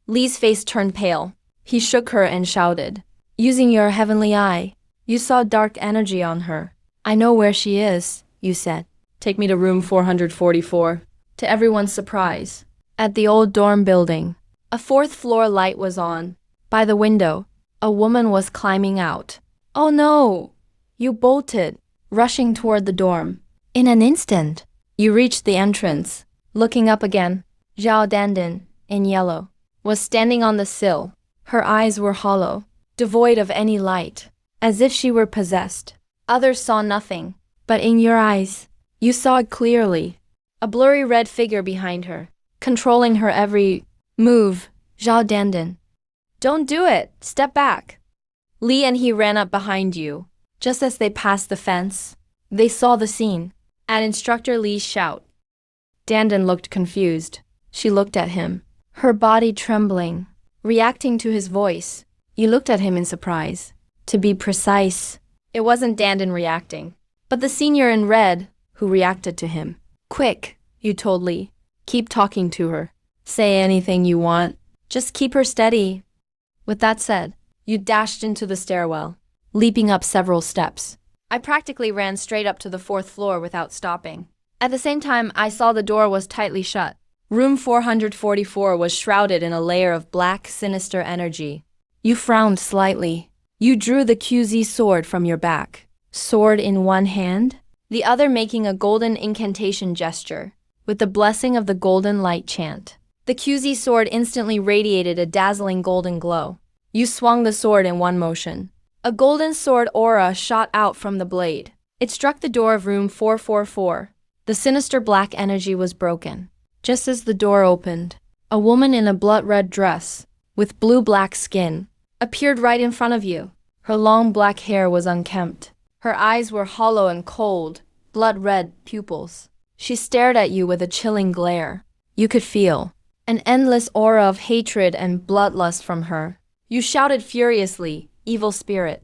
Lee's face turned pale. He shook her and shouted, using your heavenly eye, you saw dark energy on her. I know where she is, you said. Take me to room 444. To everyone's surprise, at the old dorm building, a fourth-floor light was on. By the window, a woman was climbing out. Oh no! You bolted, rushing toward the dorm. In an instant, you reached the entrance. Looking up again, Zhao Dandan, in yellow, was standing on the sill. Her eyes were hollow, devoid of any light, as if she were possessed. Others saw nothing, but in your eyes, you saw it clearly. A blurry red figure behind her, controlling her every move. Zhao Dandan. Don't do it! Step back! Lee and he ran up behind you. Just as they passed the fence, they saw the scene. At Instructor Lee's shout, Dandan looked confused. She looked at him, her body trembling, reacting to his voice. You looked at him in surprise. To be precise, it wasn't Dandan reacting, but the senior in red who reacted to him. Quick, you told Lee. Keep talking to her. Say anything you want. Just keep her steady. With that said, you dashed into the stairwell, leaping up several steps. I practically ran straight up to the fourth floor without stopping. At the same time, I saw the door was tightly shut. Room 444 was shrouded in a layer of black, sinister energy. You frowned slightly. You drew the QZ sword from your back, sword in one hand, the other making a golden incantation gesture, with the blessing of the golden light chant. The QZ sword instantly radiated a dazzling golden glow. You swung the sword in one motion. A golden sword aura shot out from the blade. It struck the door of room 444. The sinister black energy was broken. Just as the door opened, a woman in a blood-red dress, with blue-black skin, appeared right in front of you. Her long black hair was unkempt. Her eyes were hollow and cold, blood-red pupils. She stared at you with a chilling glare. You could feel an endless aura of hatred and bloodlust from her. You shouted furiously, "Evil spirit!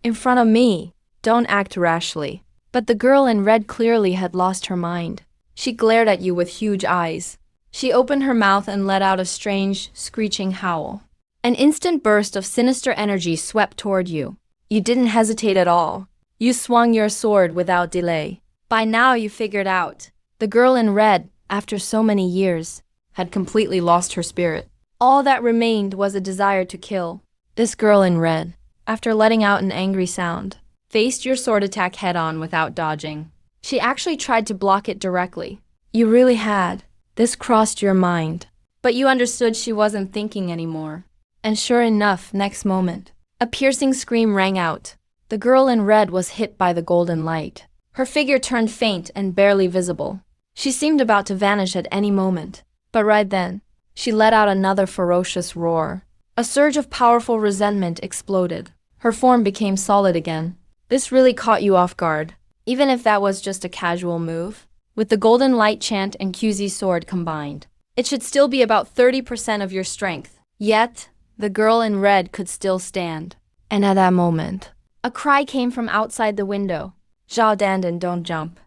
In front of me! Don't act rashly." But the girl in red clearly had lost her mind. She glared at you with huge eyes. She opened her mouth and let out a strange, screeching howl. An instant burst of sinister energy swept toward you. You didn't hesitate at all. You swung your sword without delay. By now you figured out. The girl in red, after so many years, had completely lost her spirit. All that remained was a desire to kill. This girl in red, after letting out an angry sound, faced your sword attack head-on without dodging. She actually tried to block it directly. You really had. This crossed your mind. But you understood she wasn't thinking anymore. And sure enough, next moment, a piercing scream rang out. The girl in red was hit by the golden light. Her figure turned faint and barely visible. She seemed about to vanish at any moment. But right then, she let out another ferocious roar. A surge of powerful resentment exploded. Her form became solid again. This really caught you off guard, even if that was just a casual move. With the golden light chant and QZ sword combined, it should still be about 30% of your strength. Yet, the girl in red could still stand. And at that moment, a cry came from outside the window. Zhao Dandan, don't jump.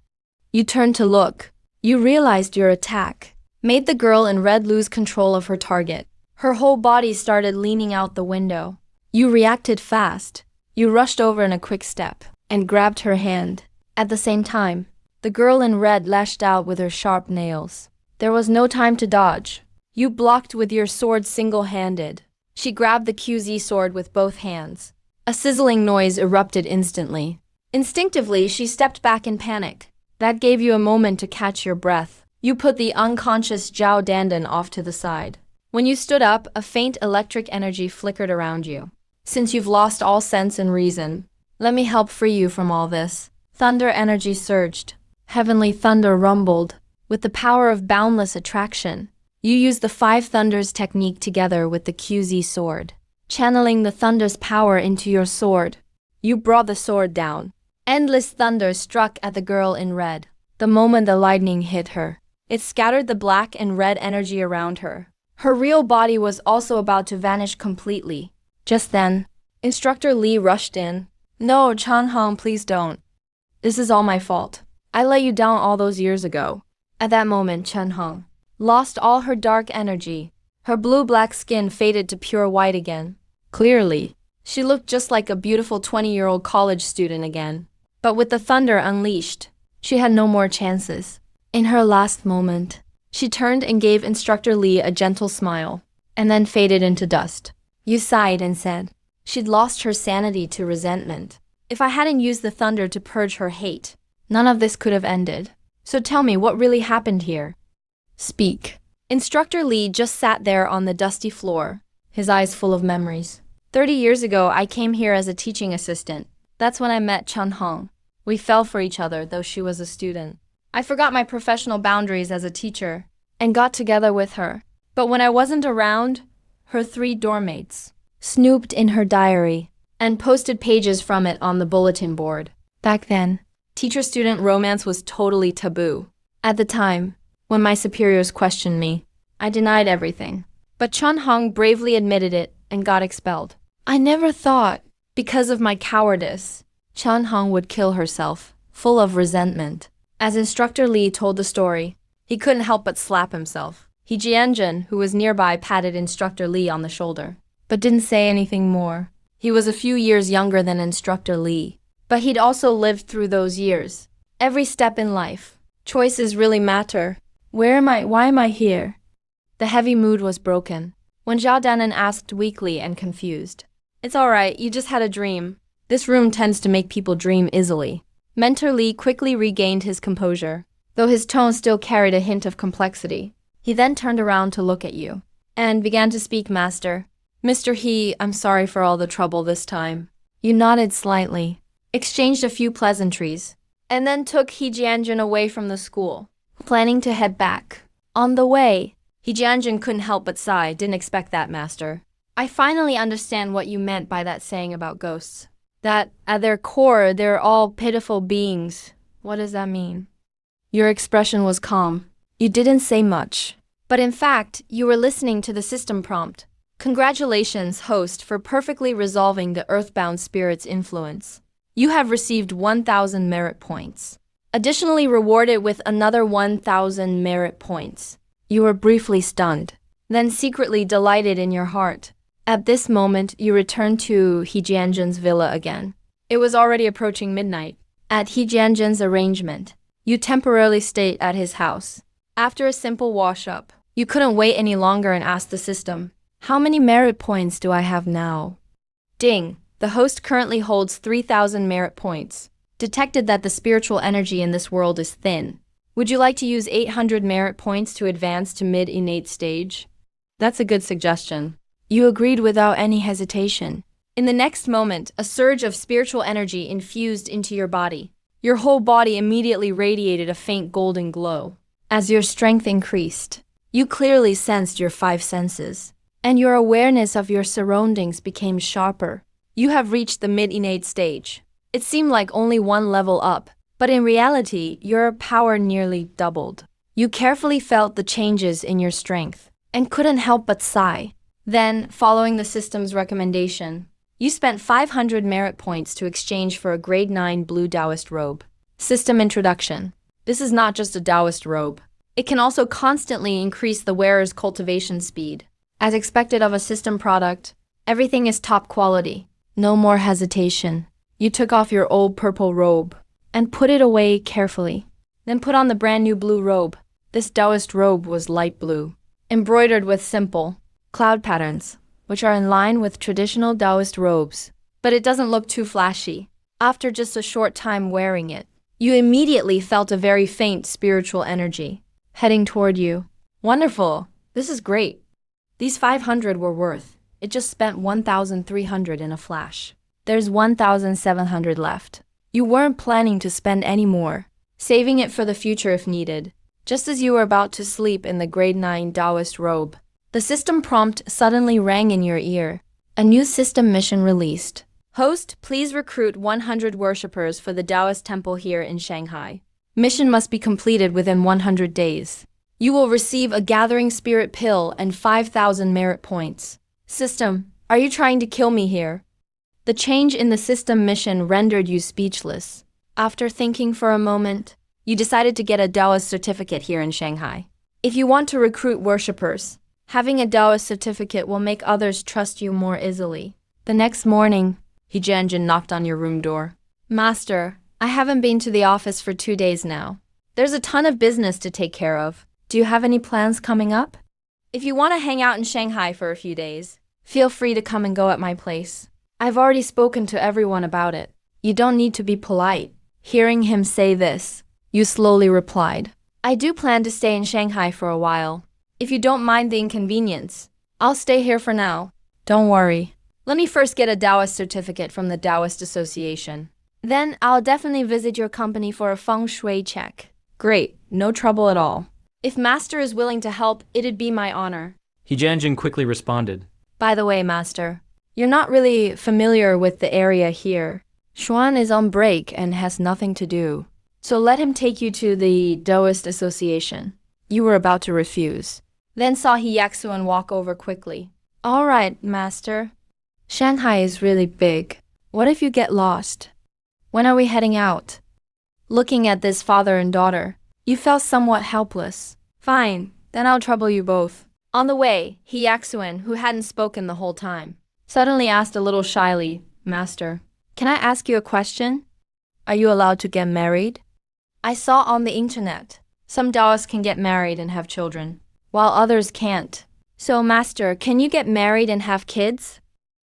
You turned to look. You realized your attack made the girl in red lose control of her target. Her whole body started leaning out the window. You reacted fast. You rushed over in a quick step and grabbed her hand. At the same time, The girl in red lashed out with her sharp nails. There was no time to dodge. You blocked with your sword single-handed. She grabbed the QZ sword with both hands. A sizzling noise erupted instantly. Instinctively, she stepped back in panic. That gave you a moment to catch your breath. You put the unconscious Zhao Dandan off to the side. When you stood up, a faint electric energy flickered around you. Since you've lost all sense and reason, let me help free you from all this. Thunder energy surged. Heavenly thunder rumbled. With the power of boundless attraction, you used the five thunders technique together with the QZ sword. Channeling the thunder's power into your sword, you brought the sword down. Endless thunder struck at the girl in red. The moment the lightning hit her, it scattered the black and red energy around her. Her real body was also about to vanish completely. Just then, Instructor Lee rushed in. No, Chanhong, please don't. This is all my fault. I let you down all those years ago. At that moment, Chanhong lost all her dark energy. Her blue-black skin faded to pure white again. Clearly, she looked just like a beautiful 20-year-old college student again. But with the thunder unleashed, she had no more chances. In her last moment, she turned and gave Instructor Lee a gentle smile, and then faded into dust. You sighed and said, she'd lost her sanity to resentment. If I hadn't used the thunder to purge her hate, none of this could have ended. So tell me what really happened here. Speak. Instructor Lee just sat there on the dusty floor, his eyes full of memories. 30 years ago, I came here as a teaching assistant. That's when I met Chanhong. We fell for each other, though she was a student. I forgot my professional boundaries as a teacher and got together with her. But when I wasn't around, her 3 doormates snooped in her diary and posted pages from it on the bulletin board. Back then, teacher-student romance was totally taboo. At the time, when my superiors questioned me, I denied everything. But Chanhong bravely admitted it and got expelled. I never thought, because of my cowardice, Chanhong would kill herself, full of resentment. As Instructor Lee told the story, he couldn't help but slap himself. He Jianjun, who was nearby, patted Instructor Lee on the shoulder, but didn't say anything more. He was a few years younger than Instructor Lee, but he'd also lived through those years. Every step in life, choices really matter. Where am I? Why am I here? The heavy mood was broken when Zhao Danan asked weakly and confused. It's all right, you just had a dream. This room tends to make people dream easily. Mentor Lee quickly regained his composure, though his tone still carried a hint of complexity. He then turned around to look at you and began to speak, Master. Mr. He, I'm sorry for all the trouble this time. You nodded slightly, exchanged a few pleasantries, and then took He Jianjun away from the school, planning to head back. On the way, He Jianjun couldn't help but sigh. Didn't expect that, Master. I finally understand what you meant by that saying about ghosts. That, at their core, they're all pitiful beings. What does that mean? Your expression was calm. You didn't say much. But in fact, you were listening to the system prompt. Congratulations, host, for perfectly resolving the earthbound spirit's influence. You have received 1,000 merit points. Additionally rewarded with another 1,000 merit points. You were briefly stunned, then secretly delighted in your heart. At this moment, you returned to He Jianjun's villa again. It was already approaching midnight. At He Jianjun's arrangement, you temporarily stayed at his house. After a simple wash-up, you couldn't wait any longer and asked the system, how many merit points do I have now? Ding! The host currently holds 3,000 merit points. Detected that the spiritual energy in this world is thin. Would you like to use 800 merit points to advance to mid-innate stage? That's a good suggestion. You agreed without any hesitation. In the next moment, a surge of spiritual energy infused into your body. Your whole body immediately radiated a faint golden glow. As your strength increased, you clearly sensed your 5 senses, and your awareness of your surroundings became sharper. You have reached the mid-innate stage. It seemed like only one level up, but in reality, your power nearly doubled. You carefully felt the changes in your strength, and couldn't help but sigh. Then, following the system's recommendation, you spent 500 merit points to exchange for a grade 9 blue Taoist robe. System introduction. This is not just a Taoist robe. It can also constantly increase the wearer's cultivation speed. As expected of a system product, everything is top quality. No more hesitation. You took off your old purple robe and put it away carefully. Then put on the brand new blue robe. This Taoist robe was light blue, embroidered with simple cloud patterns, which are in line with traditional Taoist robes. But it doesn't look too flashy. After just a short time wearing it, you immediately felt a very faint spiritual energy heading toward you. Wonderful! This is great. These 500 were worth. It just spent 1,300 in a flash. There's 1,700 left. You weren't planning to spend any more, saving it for the future if needed. Just as you were about to sleep in the grade 9 Taoist robe, the system prompt suddenly rang in your ear. A new system mission released. Host, please recruit 100 worshippers for the Taoist temple here in Shanghai. Mission must be completed within 100 days. You will receive a gathering spirit pill and 5,000 merit points. System, are you trying to kill me here? The change in the system mission rendered you speechless. After thinking for a moment, you decided to get a Taoist certificate here in Shanghai. If you want to recruit worshippers, having a Taoist certificate will make others trust you more easily. The next morning, He Jianjin knocked on your room door. Master, I haven't been to the office for 2 days now. There's a ton of business to take care of. Do you have any plans coming up? If you want to hang out in Shanghai for a few days, feel free to come and go at my place. I've already spoken to everyone about it. You don't need to be polite. Hearing him say this, you slowly replied, I do plan to stay in Shanghai for a while. If you don't mind the inconvenience, I'll stay here for now. Don't worry. Let me first get a Taoist certificate from the Taoist Association. Then I'll definitely visit your company for a feng shui check. Great, no trouble at all. If Master is willing to help, it'd be my honor. He Jianjin quickly responded. By the way, Master, you're not really familiar with the area here. Xuan is on break and has nothing to do. So let him take you to the Taoist Association. You were about to refuse. Then saw He Yaxuan walk over quickly. All right, Master. Shanghai is really big. What if you get lost? When are we heading out? Looking at this father and daughter, you felt somewhat helpless. Fine, then I'll trouble you both. On the way, He Yaxuan, who hadn't spoken the whole time, suddenly asked a little shyly, Master, can I ask you a question? Are you allowed to get married? I saw on the internet, some Taoists can get married and have children, while others can't. So, Master, can you get married and have kids?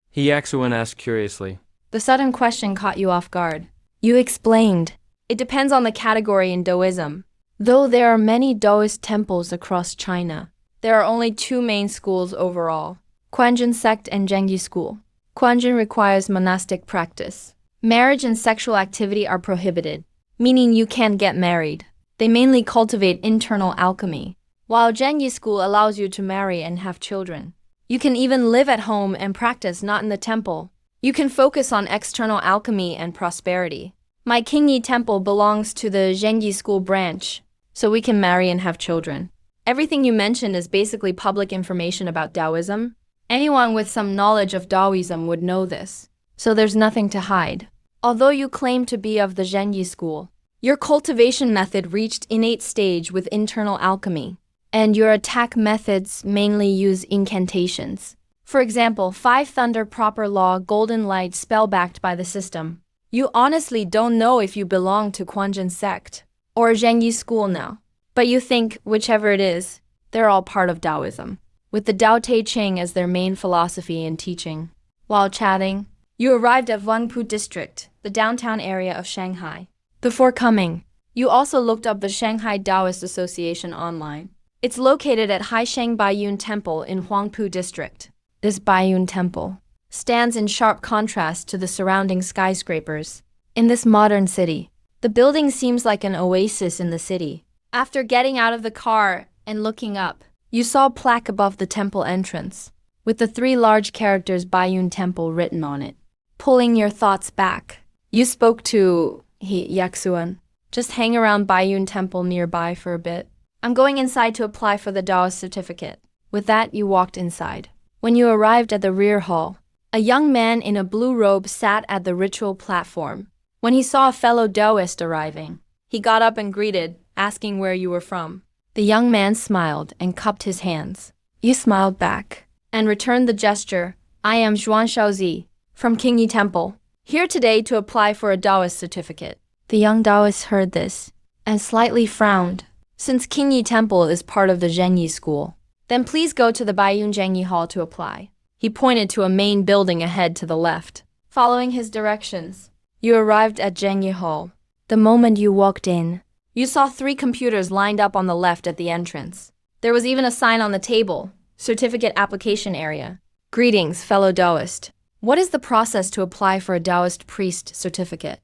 He Yaxuan asked curiously. The sudden question caught you off guard. You explained, it depends on the category in Taoism. Though there are many Taoist temples across China, there are only 2 main schools overall, Quanjin sect and Zhengyi school. Quanjin requires monastic practice. Marriage and sexual activity are prohibited, meaning you can't get married. They mainly cultivate internal alchemy, while Zhengyi school allows you to marry and have children. You can even live at home and practice not in the temple. You can focus on external alchemy and prosperity. My Qingyi temple belongs to the Zhengyi school branch, so we can marry and have children. Everything you mentioned is basically public information about Taoism. Anyone with some knowledge of Taoism would know this, so there's nothing to hide. Although you claim to be of the Zhengyi school, your cultivation method reached innate stage with internal alchemy, and your attack methods mainly use incantations. For example, 5 Thunder Proper Law Golden Light spell backed by the system. You honestly don't know if you belong to Quanjin sect or Zhengyi school now, but you think, whichever it is, they're all part of Taoism, with the Tao Te Ching as their main philosophy and teaching. While chatting, you arrived at Wangpu District, the downtown area of Shanghai. Before coming, you also looked up the Shanghai Taoist Association online. It's located at Haisheng Baiyun Temple in Huangpu District. This Baiyun Temple stands in sharp contrast to the surrounding skyscrapers. In this modern city, the building seems like an oasis in the city. After getting out of the car and looking up, you saw a plaque above the temple entrance, with the 3 large characters Baiyun Temple written on it. Pulling your thoughts back, you spoke to He Yaxuan. Just hang around Baiyun Temple nearby for a bit. I'm going inside to apply for the Taoist certificate. With that, you walked inside. When you arrived at the rear hall, a young man in a blue robe sat at the ritual platform. When he saw a fellow Taoist arriving, he got up and greeted, asking where you were from. The young man smiled and cupped his hands. You smiled back and returned the gesture. I am Zhuan Shaozi from Qingyi Temple, here today to apply for a Taoist certificate. The young Taoist heard this. and slightly frowned. Since Qingyi Temple is part of the Zhengyi School, then please go to the Baiyun Zhengyi Hall to apply. He pointed to a main building ahead to the left. Following his directions, you arrived at Zhengyi Hall. The moment you walked in, you saw 3 computers lined up on the left at the entrance. There was even a sign on the table, Certificate Application Area. Greetings, fellow Taoist. What is the process to apply for a Taoist priest certificate?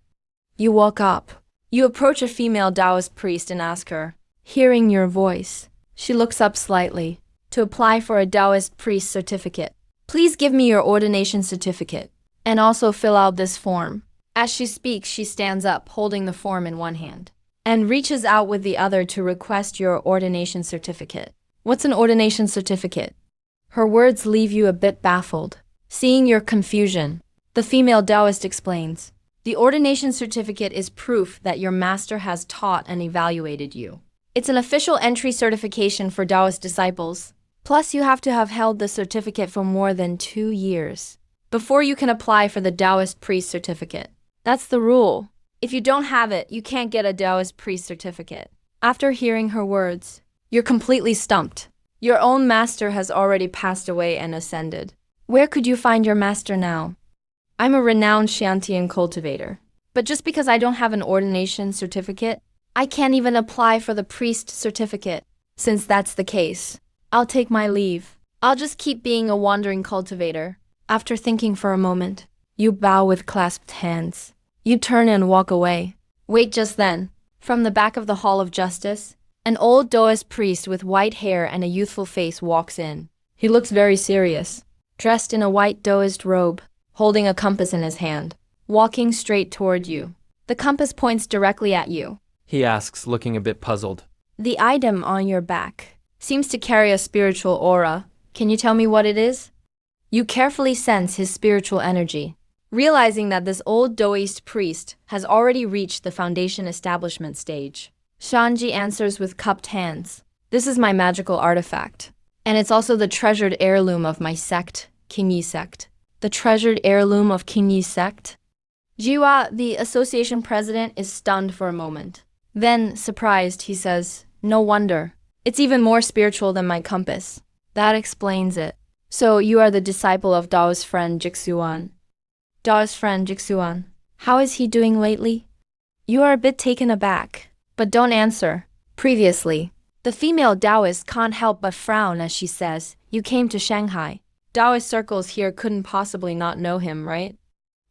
You walk up. You approach a female Taoist priest and ask her, hearing your voice. She looks up slightly. To apply for a Taoist priest certificate, please give me your ordination certificate, and also fill out this form. As she speaks, she stands up, holding the form in one hand, and reaches out with the other to request your ordination certificate. What's an ordination certificate? Her words leave you a bit baffled. Seeing your confusion, the female Taoist explains, the ordination certificate is proof that your master has taught and evaluated you. It's an official entry certification for Taoist disciples. Plus, you have to have held the certificate for more than 2 years before you can apply for the Taoist priest certificate. That's the rule. If you don't have it, you can't get a Taoist priest certificate. After hearing her words, you're completely stumped. Your own master has already passed away and ascended. Where could you find your master now? I'm a renowned Shantian cultivator, but just because I don't have an ordination certificate, I can't even apply for the priest certificate. Since that's the case, I'll take my leave. I'll just keep being a wandering cultivator. After thinking for a moment, you bow with clasped hands. You turn and walk away. Wait, just then, from the back of the Hall of Justice, an old Taoist priest with white hair and a youthful face walks in. He looks very serious, dressed in a white Taoist robe, holding a compass in his hand, walking straight toward you. The compass points directly at you. He asks, looking a bit puzzled. The item on your back seems to carry a spiritual aura. Can you tell me what it is? You carefully sense his spiritual energy, realizing that this old Taoist priest has already reached the foundation establishment stage. Shanji answers with cupped hands. This is my magical artifact, and it's also the treasured heirloom of my sect, Qingyi sect. The treasured heirloom of Qingyi sect? Jiwa, the association president, is stunned for a moment. Then, surprised, he says, no wonder. It's even more spiritual than my compass. That explains it. So you are the disciple of Dao's friend Jixuan. Dao's friend Jixuan. How is he doing lately? You are a bit taken aback, but don't answer. Previously, the female Taoist can't help but frown as she says, you came to Shanghai. Taoist circles here couldn't possibly not know him, right?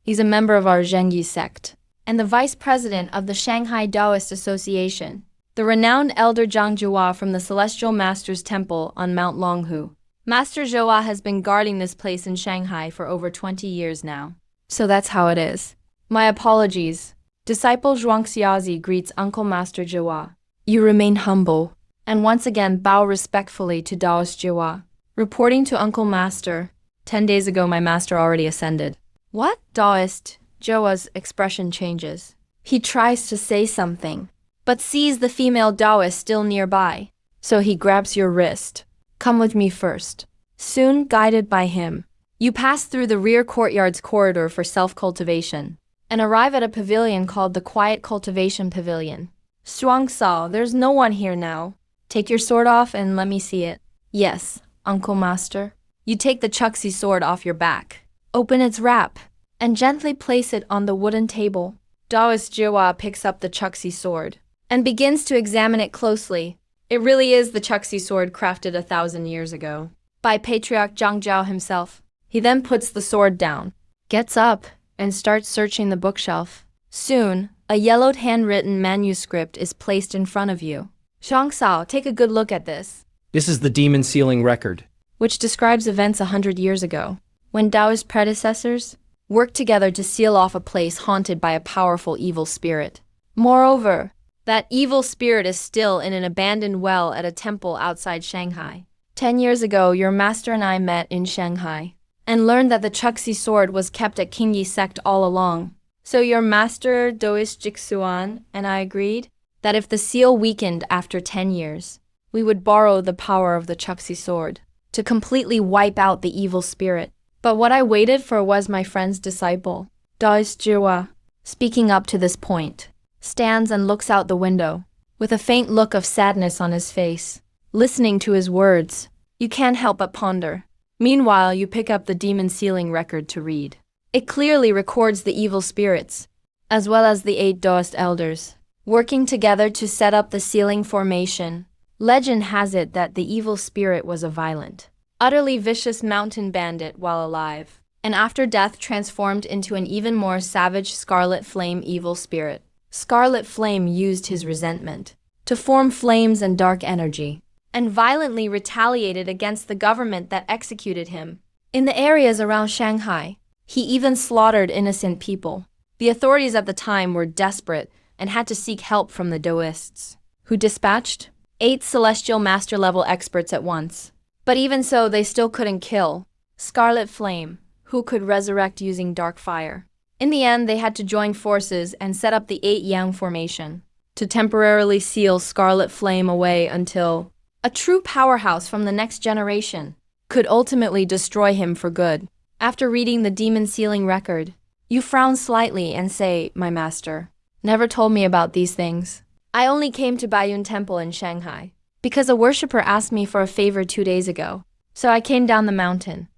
He's a member of our Zhengyi sect, and the vice president of the Shanghai Taoist Association, the renowned elder Zhang Jua from the Celestial Master's Temple on Mount Longhu. Master Zhua has been guarding this place in Shanghai for over 20 years now. So that's how it is. My apologies. Disciple Zhuangxiazi greets Uncle Master Zhua. You remain humble, and once again bow respectfully to Taoist Zhua. Reporting to Uncle Master, 10 days ago my master already ascended. What? Taoist Zhua's expression changes. He tries to say something, but sees the female Taoist still nearby. So he grabs your wrist. Come with me first. Soon, guided by him, you pass through the rear courtyard's corridor for self-cultivation, and arrive at a pavilion called the Quiet Cultivation Pavilion. Shuangsao, there's no one here now. Take your sword off and let me see it. Yes, Uncle Master. You take the Chuxi sword off your back, open its wrap, and gently place it on the wooden table. Taoist Jiwa picks up the Chuxi sword and begins to examine it closely. It really is the Chuxi sword crafted 1,000 years ago by Patriarch Zhang Zhao himself. He then puts the sword down, gets up, and starts searching the bookshelf. Soon, a yellowed handwritten manuscript is placed in front of you. Shuangsao, take a good look at this. This is the demon sealing record, Which describes events 100 years ago, when Taoist predecessors worked together to seal off a place haunted by a powerful evil spirit. Moreover, that evil spirit is still in an abandoned well at a temple outside Shanghai. 10 years ago, your master and I met in Shanghai and learned that the Chuxi sword was kept at Qingyi sect all along. So your master, Taoist Jixuan, and I agreed that if the seal weakened after 10 years, we would borrow the power of the Chuxi sword to completely wipe out the evil spirit. But what I waited for was my friend's disciple, Taoist Jiwa, speaking up to this point, stands and looks out the window. with a faint look of sadness on his face. Listening to his words, you can't help but ponder. Meanwhile, you pick up the demon sealing record to read. It clearly records the evil spirits, as well as the 8 Daoist elders, working together to set up the sealing formation. Legend has it that the evil spirit was a violent, utterly vicious mountain bandit while alive, and after death transformed into an even more savage Scarlet Flame evil spirit. Scarlet Flame used his resentment to form flames and dark energy, and violently retaliated against the government that executed him. In the areas around Shanghai, he even slaughtered innocent people. The authorities at the time were desperate and had to seek help from the Daoists, who dispatched 8 Celestial Master-level experts at once. But even so, they still couldn't kill Scarlet Flame, who could resurrect using dark fire. In the end, they had to join forces and set up the 8 Yang formation to temporarily seal Scarlet Flame away until a true powerhouse from the next generation could ultimately destroy him for good. After reading the demon sealing record, you frown slightly and say, "My master never told me about these things. I only came to Baiyun Temple in Shanghai because a worshiper asked me for a favor 2 days ago, so I came down the mountain.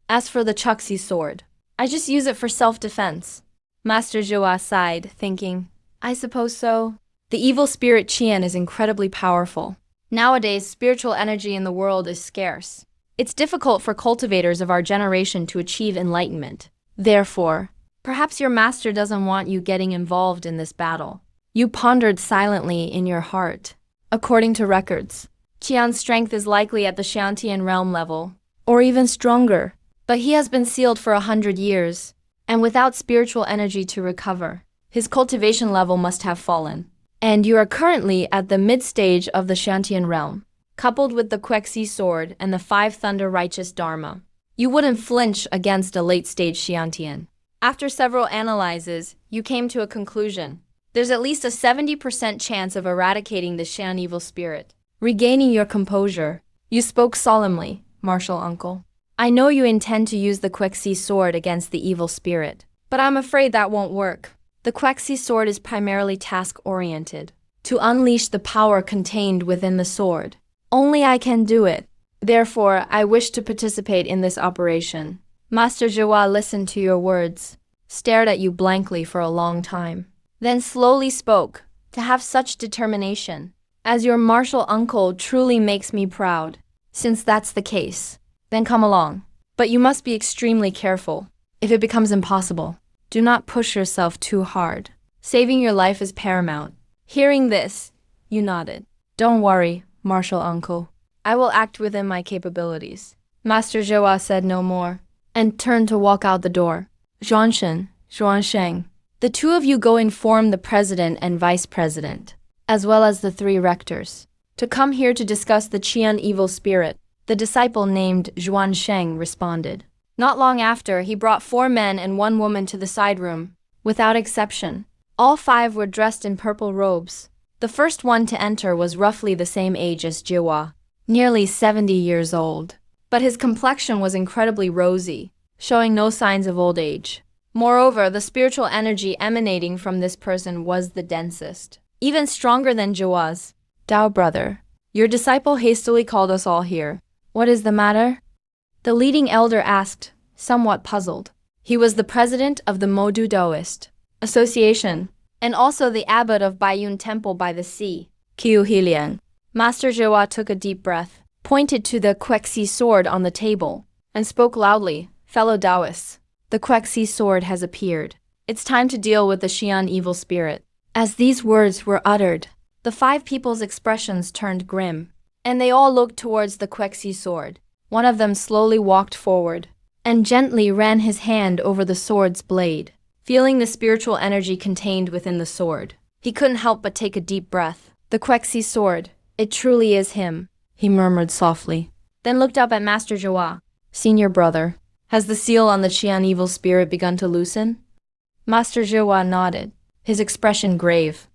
As for the Chuxi sword, I just use it for self-defense." Master Zhua sighed, thinking, "I suppose so." The evil spirit Qian is incredibly powerful. Nowadays, spiritual energy in the world is scarce. It's difficult for cultivators of our generation to achieve enlightenment. Therefore, perhaps your master doesn't want you getting involved in this battle. You pondered silently in your heart. According to records, Qian's strength is likely at the Xiantian realm level, or even stronger. But he has been sealed for 100 years, and without spiritual energy to recover, his cultivation level must have fallen. And you are currently at the mid-stage of the Xiantian realm, coupled with the Quexi sword and the 5 Thunder Righteous Dharma. You wouldn't flinch against a late-stage Xiantian. After several analyses, you came to a conclusion. There's at least a 70% chance of eradicating the Xian evil spirit. Regaining your composure, you spoke solemnly, martial uncle. "I know you intend to use the Quexi sword against the evil spirit, but I'm afraid that won't work. The Quexi sword is primarily task-oriented, to unleash the power contained within the sword. Only I can do it. Therefore, I wish to participate in this operation." Master Zhua listened to your words, stared at you blankly for a long time, then slowly spoke. "To have such determination, as your martial uncle, truly makes me proud. Since that's the case, then come along. But you must be extremely careful. If it becomes impossible, do not push yourself too hard. Saving your life is paramount." Hearing this, you nodded. "Don't worry, martial uncle. I will act within my capabilities." Master Zhua said no more, and turned to walk out the door. Zhuanshen, Zhuansheng, the 2 of you go inform the president and vice president, as well as the 3 rectors, to come here to discuss the Qian evil spirit. The disciple named Zhuansheng responded. Not long after, he brought 4 men and 1 woman to the side room. Without exception, all 5 were dressed in purple robes. The first one to enter was roughly the same age as Jiwa, nearly 70 years old. But his complexion was incredibly rosy, showing no signs of old age. Moreover, the spiritual energy emanating from this person was the densest, even stronger than Jiwa's. "Dao brother, your disciple hastily called us all here. What is the matter?" The leading elder asked, somewhat puzzled. He was the president of the Modu Daoist Association, and also the abbot of Baiyun Temple by the Sea, Qiu Hiliang. Master Zhewa took a deep breath, pointed to the Quexi sword on the table, and spoke loudly. "Fellow Daoists, the Quexi sword has appeared. It's time to deal with the Xian evil spirit." As these words were uttered, the 5 people's expressions turned grim, and they all looked towards the Quexi sword. One of them slowly walked forward, and gently ran his hand over the sword's blade. Feeling the spiritual energy contained within the sword, he couldn't help but take a deep breath. "The Quexi sword, it truly is him," he murmured softly, then looked up at Master Zhua. "Senior brother, has the seal on the Qian evil spirit begun to loosen?" Master Zhua nodded, his expression grave.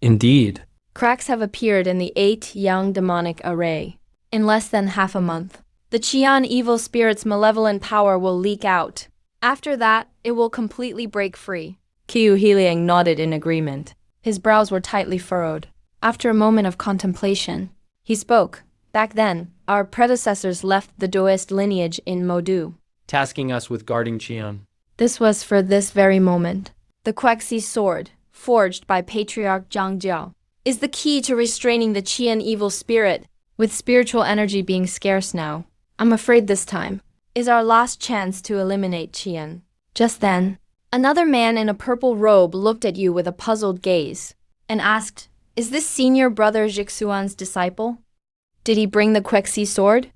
Indeed. "Cracks have appeared in the 8 Yang demonic array. In less than half a month, the Qian evil spirit's malevolent power will leak out. After that, it will completely break free." Qiu Hiliang nodded in agreement. His brows were tightly furrowed. After a moment of contemplation, he spoke. Back then, our predecessors left the Daoist lineage in Modu. tasking us with guarding Qian. This was for this very moment. The Quexi sword, forged by Patriarch Zhang Jiao, is the key to restraining the Qian evil spirit, with spiritual energy being scarce now. I'm afraid this time is our last chance to eliminate Qian. Just then, another man in a purple robe looked at you with a puzzled gaze and asked, "Is this senior brother Jixuan's disciple? Did he bring the Quexi sword?"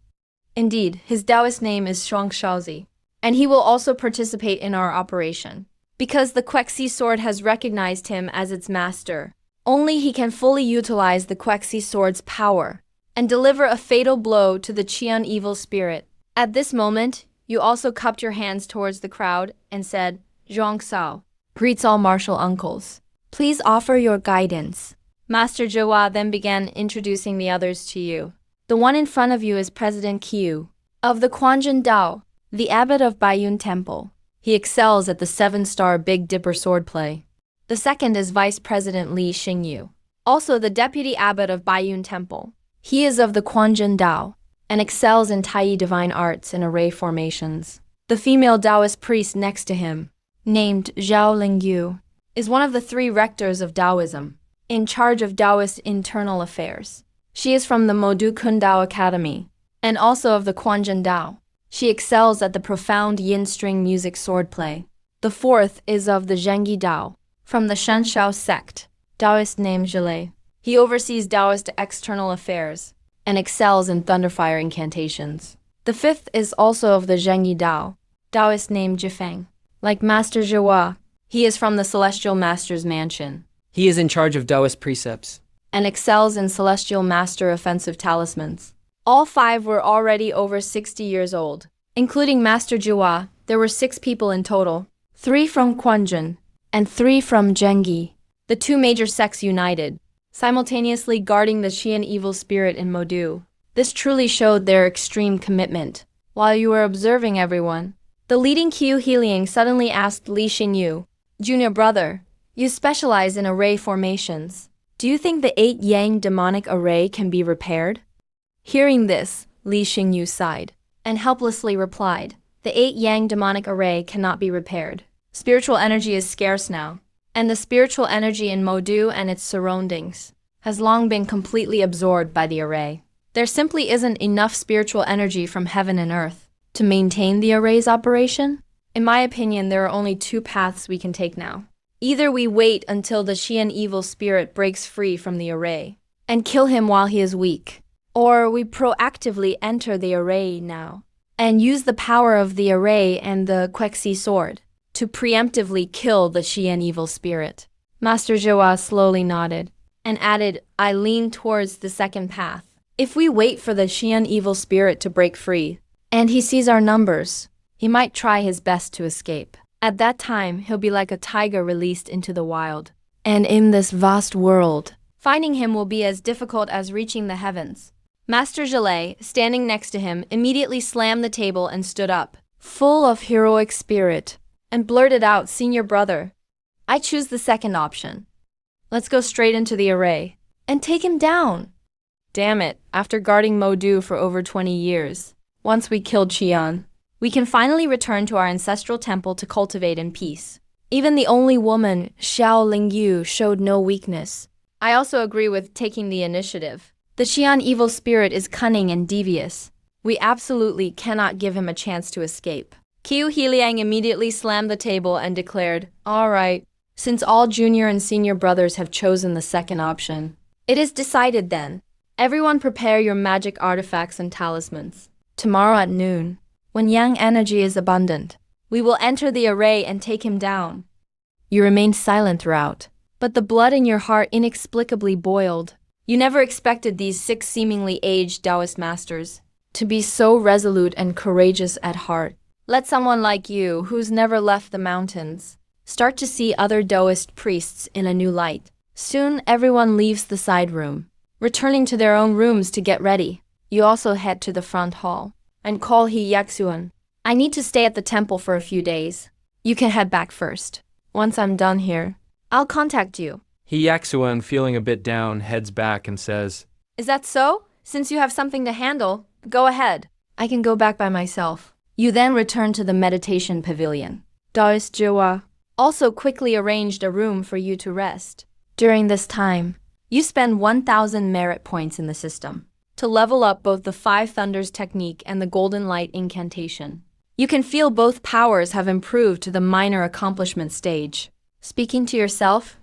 Indeed, his Taoist name is Shuang Shaozi, and he will also participate in our operation. Because the Quexi sword has recognized him as its master, only he can fully utilize the Quexi sword's power and deliver a fatal blow to the Qian evil spirit. At this moment, you also cupped your hands towards the crowd and said, "Zhuang Sao, greets all martial uncles. Please offer your guidance." Master Zhihua then began introducing the others to you. The one in front of you is President Qiu of the Quanzhen Dao, the abbot of Baiyun Temple. He excels at the 7-star Big Dipper swordplay. The second is Vice President Li Xingyu, also the deputy abbot of Baiyun Temple. He is of the Quanzhen Dao and excels in Taiyi divine arts and array formations. The female Taoist priest next to him, named Zhao Lingyu, is one of the 3 rectors of Taoism, in charge of Taoist internal affairs. She is from the Modu Kundao Academy, and also of the Quanzhen Dao. She excels at the profound yin string music swordplay. The fourth is of the Zhengi Dao, from the Shenshao sect, Taoist name Zhilei. He oversees Taoist external affairs, and excels in thunderfire incantations. The fifth is also of the Zhengi Dao, Taoist name Jifeng. Like Master Zhihua, he is from the Celestial Master's mansion, He is in charge of Taoist precepts. and excels in Celestial Master offensive talismans. All 5 were already over 60 years old. Including Master Zhihua, there were 6 people in total, 3 from Quanzhen, and 3 from Zhengi, the 2 major sects united, simultaneously guarding the Qian evil spirit in Modu. This truly showed their extreme commitment. While you were observing everyone, the leading Qiu Heliang suddenly asked Li Xingyu, "Junior brother, you specialize in array formations. Do you think the 8 Yang demonic array can be repaired?" Hearing this, Li Xingyu sighed and helplessly replied, "The 8 Yang demonic array cannot be repaired. Spiritual energy is scarce now, and the spiritual energy in Modu and its surroundings has long been completely absorbed by the array. There simply isn't enough spiritual energy from heaven and earth to maintain the array's operation. In my opinion, there are only 2 paths we can take now. Either we wait until the Qian evil spirit breaks free from the array and kill him while he is weak, or we proactively enter the array now and use the power of the array and the Quexi sword to preemptively kill the Qian evil spirit." Master Zhihua slowly nodded and added, "I lean towards the second path. If we wait for the Qian evil spirit to break free, and he sees our numbers, he might try his best to escape. At that time, he'll be like a tiger released into the wild. And in this vast world, finding him will be as difficult as reaching the heavens." Master Zhilei, standing next to him, immediately slammed the table and stood up, full of heroic spirit, and blurted out, "Senior brother, I choose the second option. Let's go straight into the array and take him down." Damn it, after guarding Modu for over 20 years, once we killed Qian, we can finally return to our ancestral temple to cultivate in peace. Even the only woman, Xiao Lingyu, showed no weakness. I also agree with taking the initiative. The Qian evil spirit is cunning and devious. We absolutely cannot give him a chance to escape. Qiu Heliang immediately slammed the table and declared, "All right, since all junior and senior brothers have chosen the second option, it is decided then. Everyone prepare your magic artifacts and talismans. Tomorrow at noon, when yang energy is abundant, we will enter the array and take him down." You remained silent throughout, but the blood in your heart inexplicably boiled. You never expected these 6 seemingly aged Taoist masters to be so resolute and courageous at heart. Let someone like you, who's never left the mountains, start to see other Taoist priests in a new light. Soon everyone leaves the side room, returning to their own rooms to get ready. You also head to the front hall and call He Yaxuan. "I need to stay at the temple for a few days. You can head back first. Once I'm done here, I'll contact you." Hyaksuan, feeling a bit down, heads back and says, Is that so? Since you have something to handle, go ahead. I can go back by myself. You then return to the meditation pavilion. Taoist Jiwa also quickly arranged a room for you to rest. During this time, you spend 1,000 merit points in the system to level up both the Five Thunders technique and the Golden Light incantation. You can feel both powers have improved to the minor accomplishment stage. Speaking to yourself,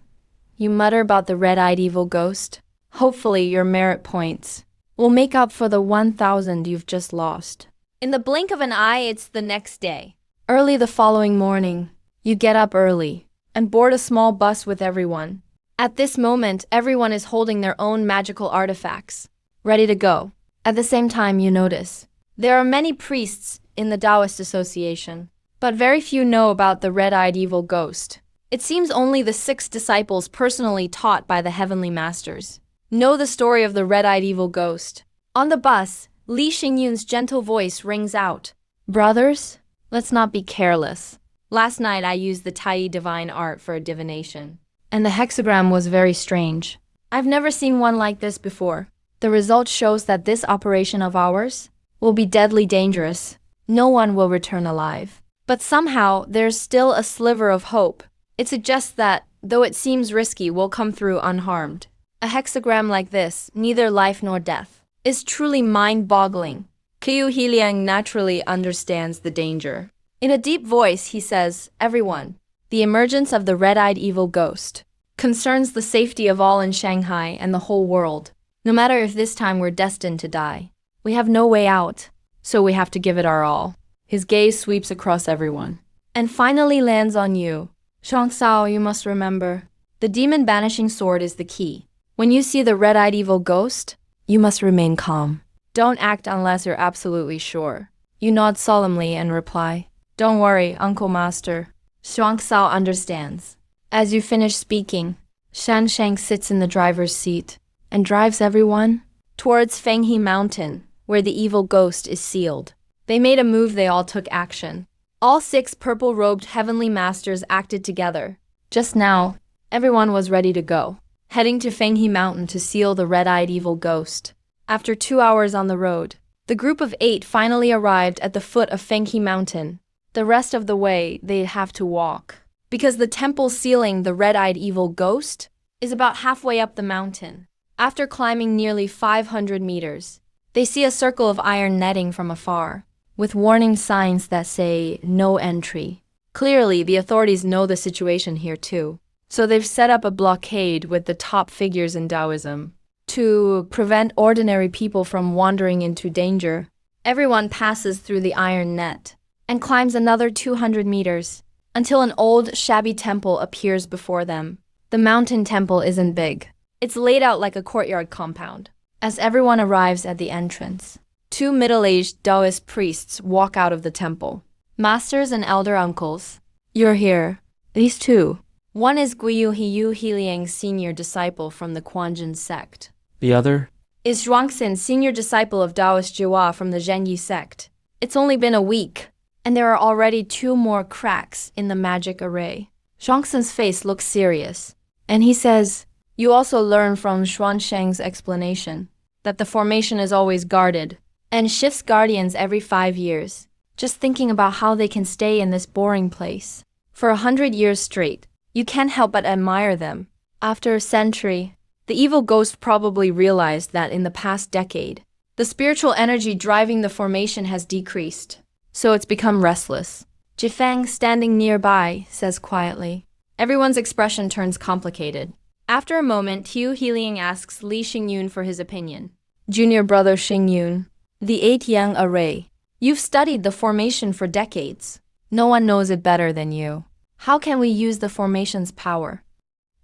you mutter about the red-eyed evil ghost. Hopefully your merit points will make up for the 1,000 you've just lost. In the blink of an eye, it's the next day. Early the following morning, you get up early and board a small bus with everyone. At this moment, everyone is holding their own magical artifacts, ready to go. At the same time, you notice there are many priests in the Taoist Association, but very few know about the red-eyed evil ghost. It seems only the 6 disciples personally taught by the heavenly masters know the story of the red-eyed evil ghost. On the bus, Li Xingyun's gentle voice rings out, Brothers, let's not be careless. Last night I used the Tai divine art for a divination, and the hexagram was very strange. I've never seen one like this before. The result shows that this operation of ours will be deadly dangerous. No one will return alive. But somehow, there's still a sliver of hope. It suggests that, though it seems risky, we'll come through unharmed. A hexagram like this, neither life nor death, is truly mind-boggling. Qiu Hiliang naturally understands the danger. In a deep voice, he says, Everyone, the emergence of the red-eyed evil ghost concerns the safety of all in Shanghai and the whole world. No matter if this time we're destined to die, we have no way out, so we have to give it our all. His gaze sweeps across everyone and finally lands on you. Shuangshao, you must remember, the demon-banishing sword is the key. When you see the red-eyed evil ghost, you must remain calm. Don't act unless you're absolutely sure. You nod solemnly and reply, Don't worry, Uncle Master. Shuangshao understands. As you finish speaking, Shan Shang sits in the driver's seat and drives everyone towards Fenghe Mountain, where the evil ghost is sealed. They made a move, they all took action. All 6 purple-robed heavenly masters acted together. Just now, everyone was ready to go, heading to Fenghe Mountain to seal the red-eyed evil ghost. After 2 hours on the road, the group of 8 finally arrived at the foot of Fenghe Mountain. The rest of the way, they'd have to walk, because the temple sealing the red-eyed evil ghost is about halfway up the mountain. After climbing nearly 500 meters, they see a circle of iron netting from afar, with warning signs that say, no entry. Clearly, the authorities know the situation here too, so they've set up a blockade with the top figures in Taoism to prevent ordinary people from wandering into danger. Everyone passes through the iron net and climbs another 200 meters until an old, shabby temple appears before them. The mountain temple isn't big. It's laid out like a courtyard compound. As everyone arrives at the entrance, 2 middle-aged Taoist priests walk out of the temple. Masters and elder uncles, you're here. These 2. One is Guiyu Hiyu Hiliang's senior disciple from the Quanjin sect. The other is Zhuangxin, senior disciple of Taoist Jiwa from the Zhenyi sect. It's only been a week, and there are already 2 more cracks in the magic array. Zhuangxin's face looks serious, and he says, You also learn from Xuansheng's explanation that the formation is always guarded and shifts guardians every 5 years. Just thinking about how they can stay in this boring place for 100 years straight, you can't help but admire them. After a century, the evil ghost probably realized that in the past decade, the spiritual energy driving the formation has decreased, so it's become restless. Jifeng, standing nearby, says quietly. Everyone's expression turns complicated. After a moment, Qiu Hiliang asks Li Xingyun for his opinion. Junior brother Xingyun, the 8-yang array. You've studied the formation for decades. No one knows it better than you. How can we use the formation's power?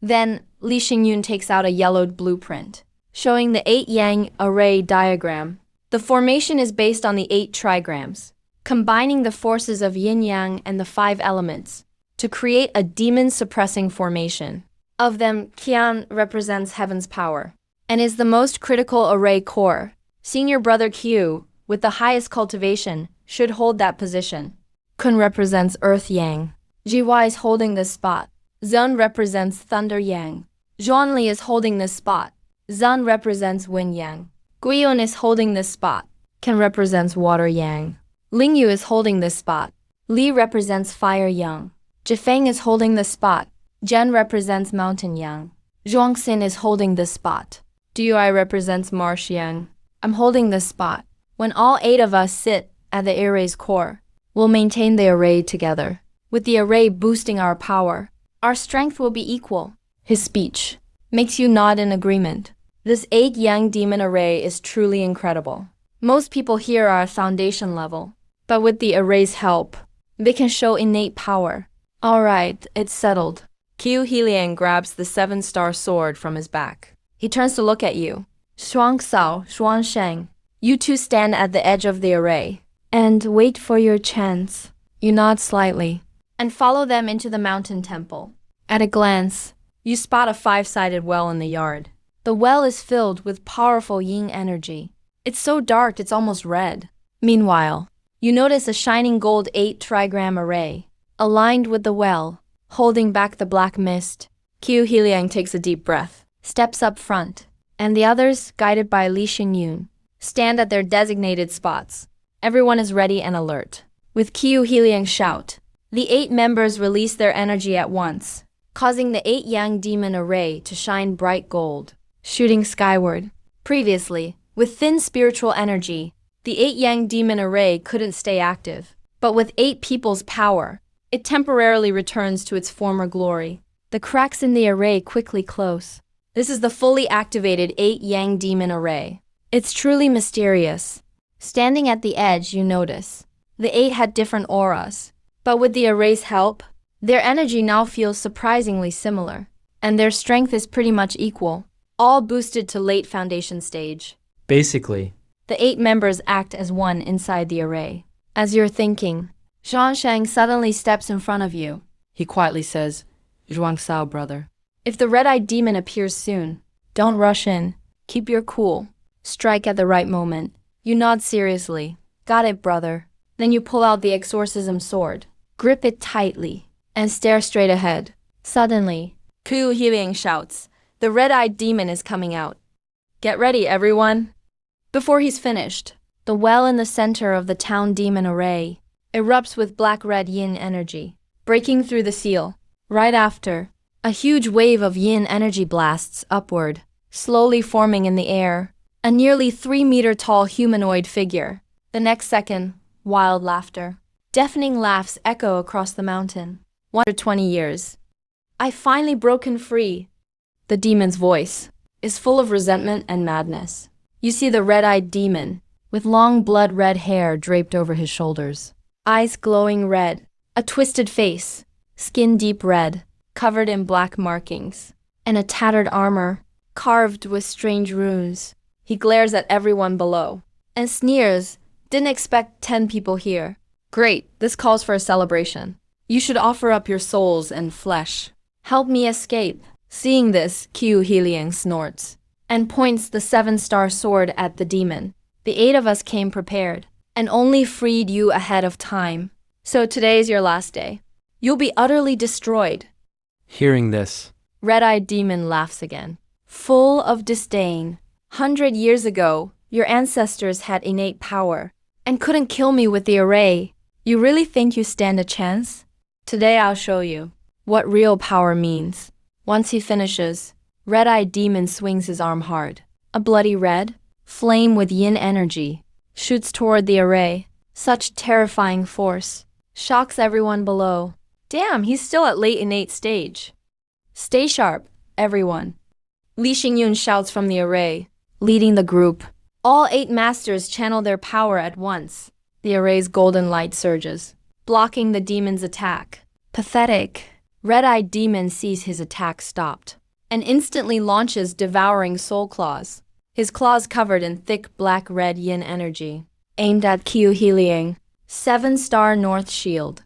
Then, Li Xingyun takes out a yellowed blueprint, showing the 8-yang array diagram. The formation is based on the 8 trigrams, combining the forces of yin-yang and the 5 elements to create a demon-suppressing formation. Of them, Qian represents heaven's power and is the most critical array core. Senior brother Qiu, with the highest cultivation, should hold that position. Kun represents earth yang. Jiwa is holding this spot. Zun represents thunder yang. Zhuanli is holding this spot. Zan represents yin yang. Guiyun is holding this spot. Ken represents water yang. Lingyu is holding this spot. Li represents fire yang. Jifeng is holding this spot. Zhen represents mountain yang. Zhuangxin is holding this spot. Dui represents marsh yang. I'm holding this spot. When all 8 of us sit at the array's core, we'll maintain the array together. With the array boosting our power, our strength will be equal. His speech makes you nod in agreement. This 8 yang demon array is truly incredible. Most people here are at foundation level, but with the array's help, they can show innate power. Alright, it's settled. Qiu Heliang grabs the 7-star sword from his back. He turns to look at you. Shuang Sao, Shuang Sheng, you two stand at the edge of the array and wait for your chance. You nod slightly and follow them into the mountain temple. At a glance, you spot a 5-sided well in the yard. The well is filled with powerful yin energy. It's so dark it's almost red. Meanwhile, you notice a shining gold 8 trigram array, aligned with the well, holding back the black mist. Qiu Heliang takes a deep breath, steps up front, and the others, guided by Li Xingyun, stand at their designated spots. Everyone is ready and alert. With Qiu Heliang's shout, the 8 members release their energy at once, causing the 8 yang demon array to shine bright gold, shooting skyward. Previously, with thin spiritual energy, the 8 yang demon array couldn't stay active. But with 8 people's power, it temporarily returns to its former glory. The cracks in the array quickly close. This is the fully activated 8 yang demon array. It's truly mysterious. Standing at the edge, you notice the 8 had different auras, but with the array's help, their energy now feels surprisingly similar, and their strength is pretty much equal, all boosted to late foundation stage. Basically, The 8 members act as one inside the array. As you're thinking, Zhang suddenly steps in front of you. He quietly says, "Zhuang Sao, brother. If the red-eyed demon appears soon, don't rush in. Keep your cool. Strike at the right moment." You nod seriously. "Got it, brother." Then you pull out the exorcism sword, grip it tightly, and stare straight ahead. Suddenly, Qiu Heliang shouts, "The red-eyed demon is coming out. Get ready, everyone." Before he's finished, the well in the center of the town demon array erupts with black-red yin energy, breaking through the seal. Right after, a huge wave of yin energy blasts upward, slowly forming in the air, a nearly 3-meter tall humanoid figure. The next second, wild laughter. Deafening laughs echo across the mountain. 120 years. "I've finally broken free." The demon's voice is full of resentment and madness. You see the red-eyed demon, with long blood-red hair draped over his shoulders. Eyes glowing red, a twisted face, skin deep red, covered in black markings, and a tattered armor, carved with strange runes. He glares at everyone below, and sneers. "Didn't expect 10 people here. Great, this calls for a celebration. You should offer up your souls and flesh. Help me escape." Seeing this, Qiu Heliang snorts, and points the 7-star sword at the demon. "The 8 of us came prepared, and only freed you ahead of time. So today's your last day. You'll be utterly destroyed." hearing this, Red-eyed demon laughs again, full of disdain. "100 years ago, your ancestors had innate power, and couldn't kill me with the array. You really think you stand a chance? Today I'll show you what real power means." Once he finishes, Red-eyed demon swings his arm hard. A bloody red, flame with yin energy, shoots toward the array. Such terrifying force shocks everyone below. Damn, he's still at late innate stage. "Stay sharp, everyone." Li Xingyun shouts from the array, leading the group. All 8 masters channel their power at once. The array's golden light surges, blocking the demon's attack. Pathetic. Red-eyed demon sees his attack stopped, and instantly launches devouring soul claws. His claws covered in thick black-red yin energy, aimed at Qiu Heliang. 7-star North Shield.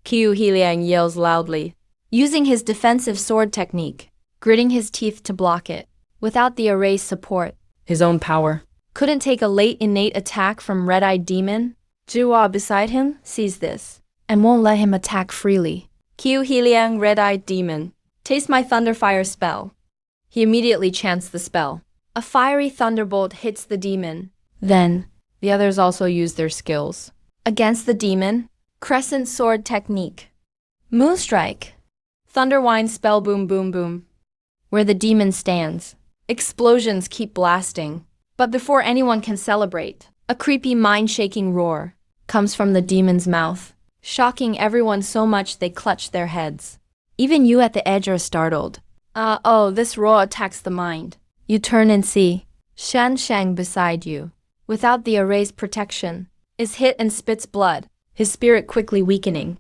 Qiu Heliang yells loudly, using his defensive sword technique, gritting his teeth to block it. Without the array's support, his own power couldn't take a late innate attack from Red-eyed demon. Zhuwa beside him sees this, and won't let him attack freely. "Qiu Heliang, Red-eyed demon, taste my Thunderfire spell." He immediately chants the spell. A fiery thunderbolt hits the demon. Then, the others also use their skills. Against the demon, crescent sword technique. Moonstrike. Thunderwine spell boom boom boom. Where the demon stands, explosions keep blasting. But before anyone can celebrate, a creepy mind-shaking roar comes from the demon's mouth, shocking everyone so much they clutch their heads. Even you at the edge are startled. This roar attacks the mind. You turn and see Shan Shang beside you, without the array's protection, is hit and spits blood, his spirit quickly weakening.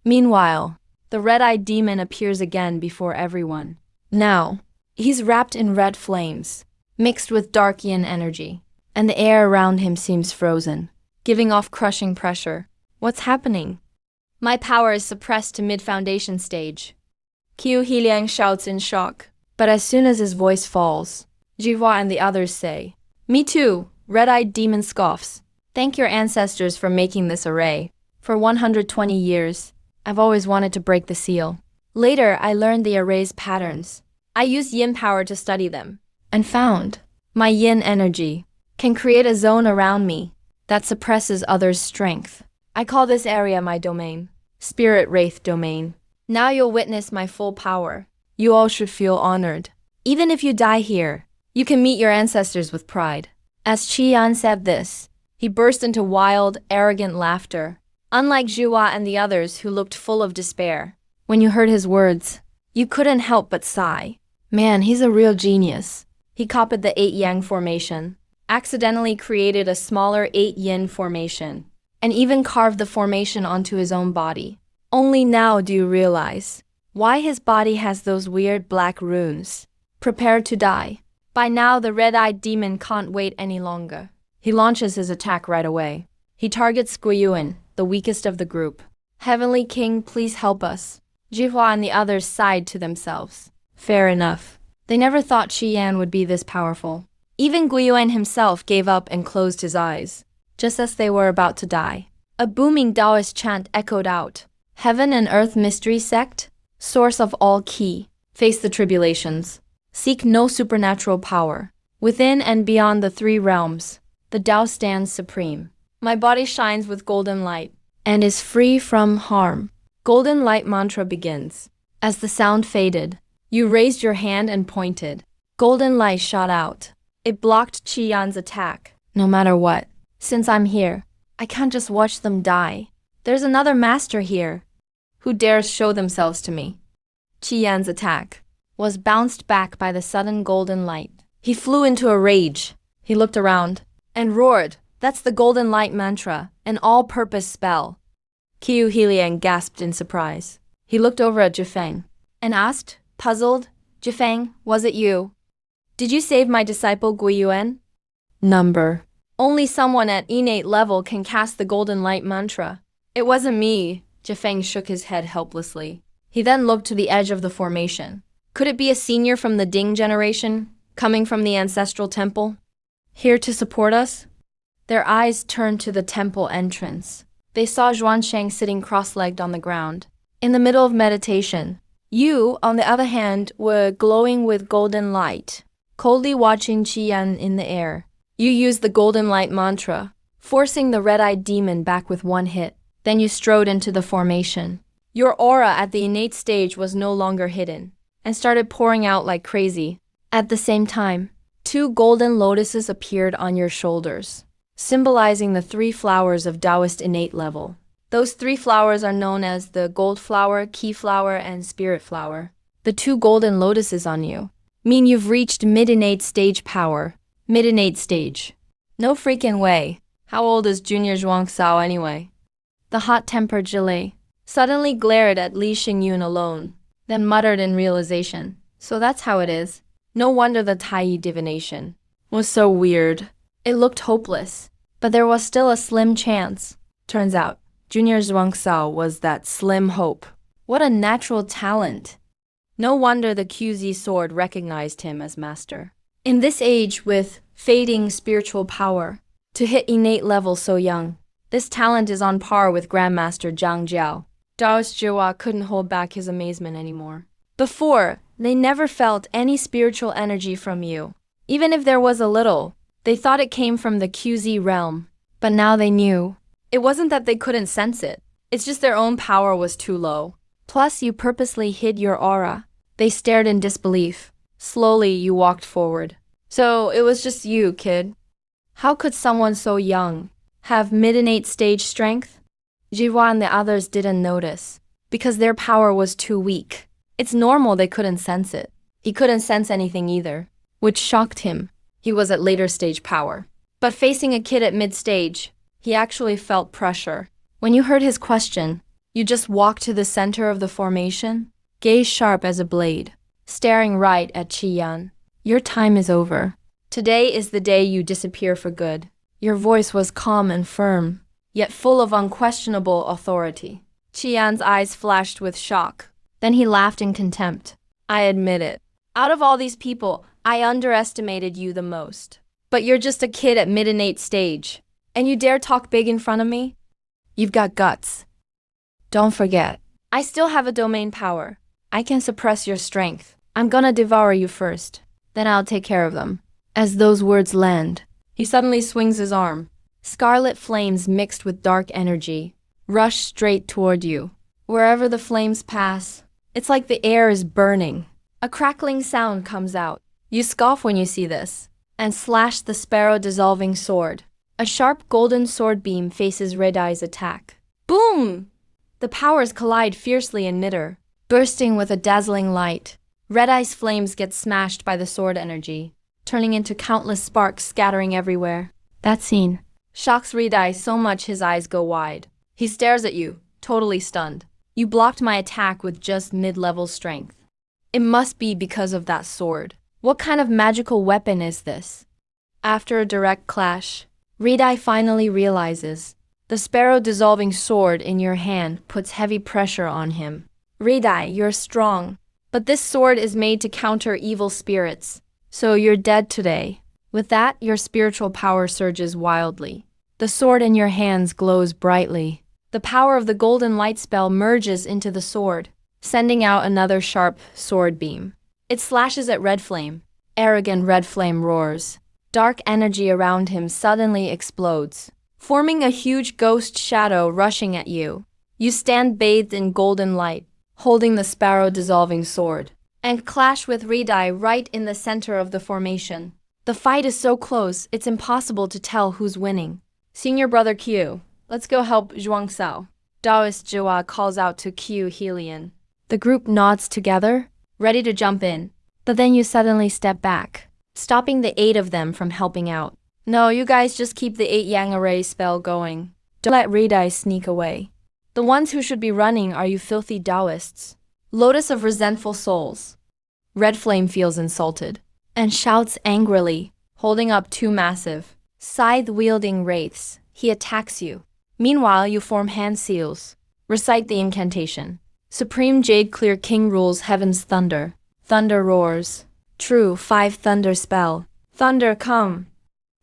Meanwhile, the red-eyed demon appears again before everyone. Now, he's wrapped in red flames, mixed with dark yin energy, and the air around him seems frozen, giving off crushing pressure. What's happening? My power is suppressed to mid-foundation stage. Qiu Hiliang shouts in shock. But as soon as his voice falls, Jihua and the others say, "Me too," red-eyed demon scoffs. "Thank your ancestors for making this array. For 120 years, I've always wanted to break the seal." Later, I learned the array's patterns. I used yin power to study them, and found my yin energy can create a zone around me that suppresses others' strength. I call this area my domain, Spirit Wraith Domain. Now you'll witness my full power. You all should feel honored. Even if you die here, you can meet your ancestors with pride. As Qian said this, he burst into wild, arrogant laughter, unlike Zhuwa and the others who looked full of despair. When you heard his words, you couldn't help but sigh. Man, he's a real genius. He copied the 8-yang formation, accidentally created a smaller 8-yin formation, and even carved the formation onto his own body. Only now do you realize why his body has those weird black runes. Prepare to die. By now, the red-eyed demon can't wait any longer. He launches his attack right away. He targets Guiyuan, the weakest of the group. Heavenly King, please help us. Jihua and the others sighed to themselves. Fair enough. They never thought Qian would be this powerful. Even Guiyuan himself gave up and closed his eyes, just as they were about to die. A booming Taoist chant echoed out. Heaven and Earth Mystery Sect, source of all Qi, face the tribulations. Seek no supernatural power. Within and beyond the 3 realms, the Tao stands supreme. My body shines with golden light and is free from harm. Golden light mantra begins. As the sound faded, you raised your hand and pointed. Golden light shot out. It blocked Qian's attack. No matter what, since I'm here, I can't just watch them die. There's another master here. Who dares show themselves to me? Qian's attack was bounced back by the sudden golden light. He flew into a rage. He looked around and roared, "That's the golden light mantra, an all-purpose spell." Qiu Hiliang gasped in surprise. He looked over at Jifeng and asked, puzzled, "Jifeng, was it you? Did you save my disciple Guiyuan?" Number. Only someone at innate level can cast the golden light mantra. It wasn't me. Jifeng shook his head helplessly. He then looked to the edge of the formation. Could it be a senior from the Ding generation, coming from the ancestral temple? Here to support us? Their eyes turned to the temple entrance. They saw Zhuansheng sitting cross-legged on the ground, in the middle of meditation. You, on the other hand, were glowing with golden light, coldly watching Qian in the air. You used the golden light mantra, forcing the red-eyed demon back with one hit. Then you strode into the formation. Your aura at the innate stage was no longer hidden, and started pouring out like crazy. At the same time, 2 golden lotuses appeared on your shoulders, symbolizing the 3 flowers of Taoist innate level. Those 3 flowers are known as the gold flower, key flower, and spirit flower. The 2 golden lotuses on you mean you've reached mid-innate stage power. Mid-innate stage. No freaking way. How old is Junior Zhuang Sao anyway? The hot-tempered Zhilei suddenly glared at Li Xingyun alone, then muttered in realization. So that's how it is. No wonder the Tai divination was so weird. It looked hopeless, but there was still a slim chance. Turns out, Junior Zhuang Sao was that slim hope. What a natural talent. No wonder the QZ sword recognized him as master. In this age with fading spiritual power, to hit innate level so young, this talent is on par with Grandmaster Zhang Jiao. Taoist Zhiwa couldn't hold back his amazement anymore. Before, They never felt any spiritual energy from you. Even if there was a little, they thought it came from the QZ realm. But now they knew. It wasn't that they couldn't sense it. It's just their own power was too low. Plus, you purposely hid your aura. They stared in disbelief. Slowly, you walked forward. So, it was just you, kid. How could someone so young have mid-innate stage strength? Jiwa and the others didn't notice, because their power was too weak. It's normal they couldn't sense it. He couldn't sense anything either, which shocked him. He was at later stage power. But facing a kid at mid-stage, he actually felt pressure. When you heard his question, you just walked to the center of the formation, gaze sharp as a blade, staring right at Qiyan. Your time is over. Today is the day you disappear for good. Your voice was calm and firm, yet full of unquestionable authority. Qian's eyes flashed with shock. Then he laughed in contempt. I admit it. Out of all these people, I underestimated you the most. But you're just a kid at mid-innate stage. And you dare talk big in front of me? You've got guts. Don't forget, I still have a domain power. I can suppress your strength. I'm gonna devour you first. Then I'll take care of them. As those words land, he suddenly swings his arm. Scarlet flames mixed with dark energy rush straight toward you. Wherever the flames pass, it's like the air is burning. A crackling sound comes out. You scoff when you see this, and slash the sparrow dissolving sword. A sharp golden sword beam faces Red Eye's attack. Boom! The powers collide fiercely in midair, bursting with a dazzling light. Red Eye's flames get smashed by the sword energy, turning into countless sparks scattering everywhere. That scene shocks Red Eye so much his eyes go wide. He stares at you, totally stunned. You blocked my attack with just mid-level strength. It must be because of that sword. What kind of magical weapon is this? After a direct clash, Red Eye finally realizes the sparrow dissolving sword in your hand puts heavy pressure on him. Red Eye, you're strong, but this sword is made to counter evil spirits, so you're dead today. With that, your spiritual power surges wildly. The sword in your hands glows brightly. The power of the golden light spell merges into the sword, sending out another sharp sword beam. It slashes at Red Flame. Arrogant Red Flame roars. Dark energy around him suddenly explodes, forming a huge ghost shadow rushing at you. You stand bathed in golden light, holding the sparrow dissolving sword, and clash with Red Eye right in the center of the formation. The fight is so close, it's impossible to tell who's winning. Senior brother Q, let's go help Zhuang Sao. Taoist Jiwa calls out to Q Helian. The group nods together, ready to jump in. But then you suddenly step back, stopping the 8 of them from helping out. No, you guys just keep the 8 Yang Array spell going. Don't let Red Eye sneak away. The ones who should be running are you filthy Taoists. Lotus of resentful souls. Red Flame feels insulted and shouts angrily, holding up 2 massive, scythe-wielding wraiths. He attacks you. Meanwhile, you form hand seals. Recite the incantation. Supreme Jade Clear King rules heaven's thunder. Thunder roars. True 5 thunder spell. Thunder come.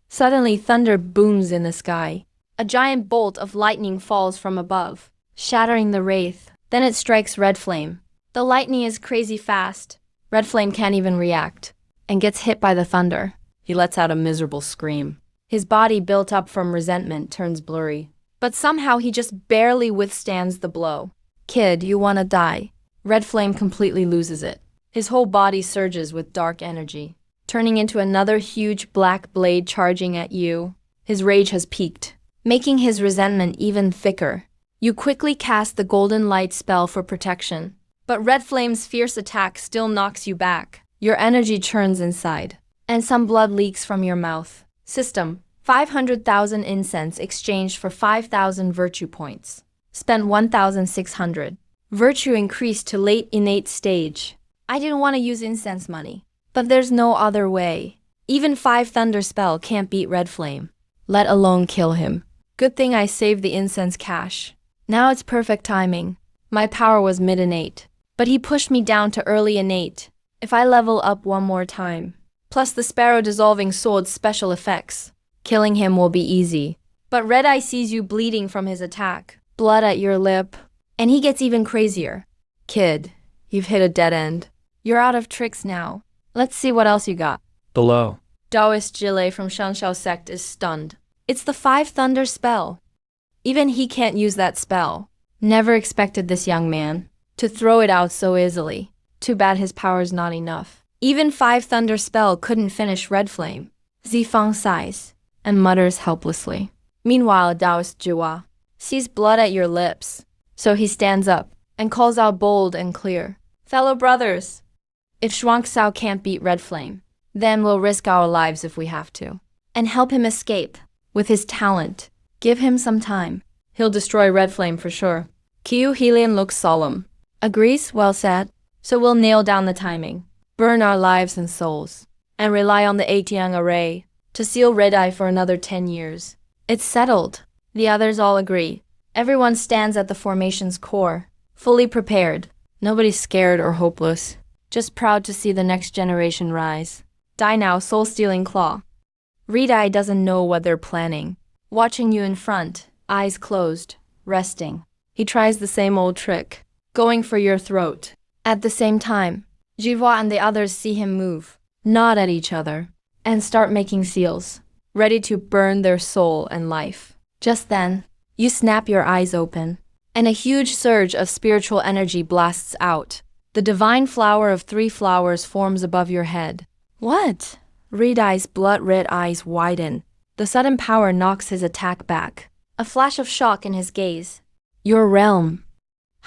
Suddenly thunder booms in the sky. A giant bolt of lightning falls from above, shattering the wraith. Then it strikes Red Flame. The lightning is crazy fast. Red Flame can't even react, and gets hit by the thunder. He lets out a miserable scream. His body built up from resentment turns blurry. But somehow he just barely withstands the blow. Kid, you wanna die. Red Flame completely loses it. His whole body surges with dark energy, turning into another huge black blade charging at you. His rage has peaked, making his resentment even thicker. You quickly cast the golden light spell for protection, but Red Flame's fierce attack still knocks you back. Your energy churns inside, and some blood leaks from your mouth. System: 500,000 incense exchanged for 5,000 virtue points. Spent 1,600. Virtue increased to late innate stage. I didn't want to use incense money, but there's no other way. Even 5 thunder spell can't beat Red Flame, let alone kill him. Good thing I saved the incense cash. Now it's perfect timing. My power was mid-innate, but he pushed me down to early innate. If I level up one more time, plus the sparrow dissolving sword's special effects, killing him will be easy. But Red Eye sees you bleeding from his attack, blood at your lip, and he gets even crazier. Kid, you've hit a dead end. You're out of tricks now. Let's see what else you got. Below. Taoist Jile from Shanxiao sect is stunned. It's the five thunder spell. Even he can't use that spell. Never expected this young man to throw it out so easily. Too bad his power's not enough. Even five thunder spell couldn't finish Red Flame. Zifang sighs and mutters helplessly. Meanwhile, Taoist Jua sees blood at your lips. So he stands up and calls out bold and clear. Fellow brothers, if Shuangxiao can't beat Red Flame, then we'll risk our lives if we have to. And help him escape with his talent. Give him some time. He'll destroy Red Flame for sure. Qiu Helian looks solemn. Agrees? Well said. So we'll nail down the timing, burn our lives and souls, and rely on the Atiang array to seal Red Eye for another 10 years. It's settled. The others all agree. Everyone stands at the formation's core, fully prepared. Nobody's scared or hopeless, just proud to see the next generation rise. Die now, soul-stealing claw. Red Eye doesn't know what they're planning. Watching you in front, eyes closed, resting. He tries the same old trick, going for your throat. At the same time, Jiwa and the others see him move, nod at each other, and start making seals, ready to burn their soul and life. Just then, you snap your eyes open, and a huge surge of spiritual energy blasts out. The divine flower of 3 flowers forms above your head. What? Red Eye's blood-red eyes widen. The sudden power knocks his attack back. A flash of shock in his gaze. Your realm.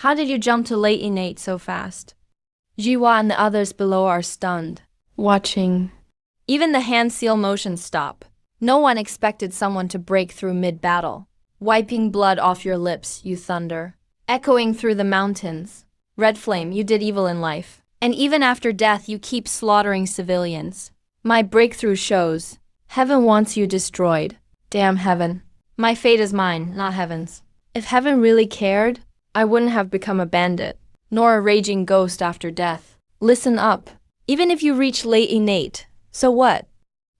How did you jump to late innate so fast? Jiwa and the others below are stunned, watching. Even the hand seal motions stop. No one expected someone to break through mid-battle. Wiping blood off your lips, you thunder. Echoing through the mountains. Red Flame, you did evil in life. And even after death, you keep slaughtering civilians. My breakthrough shows. Heaven wants you destroyed. Damn heaven. My fate is mine, not heaven's. If heaven really cared, I wouldn't have become a bandit, nor a raging ghost after death. Listen up. Even if you reach late innate, so what?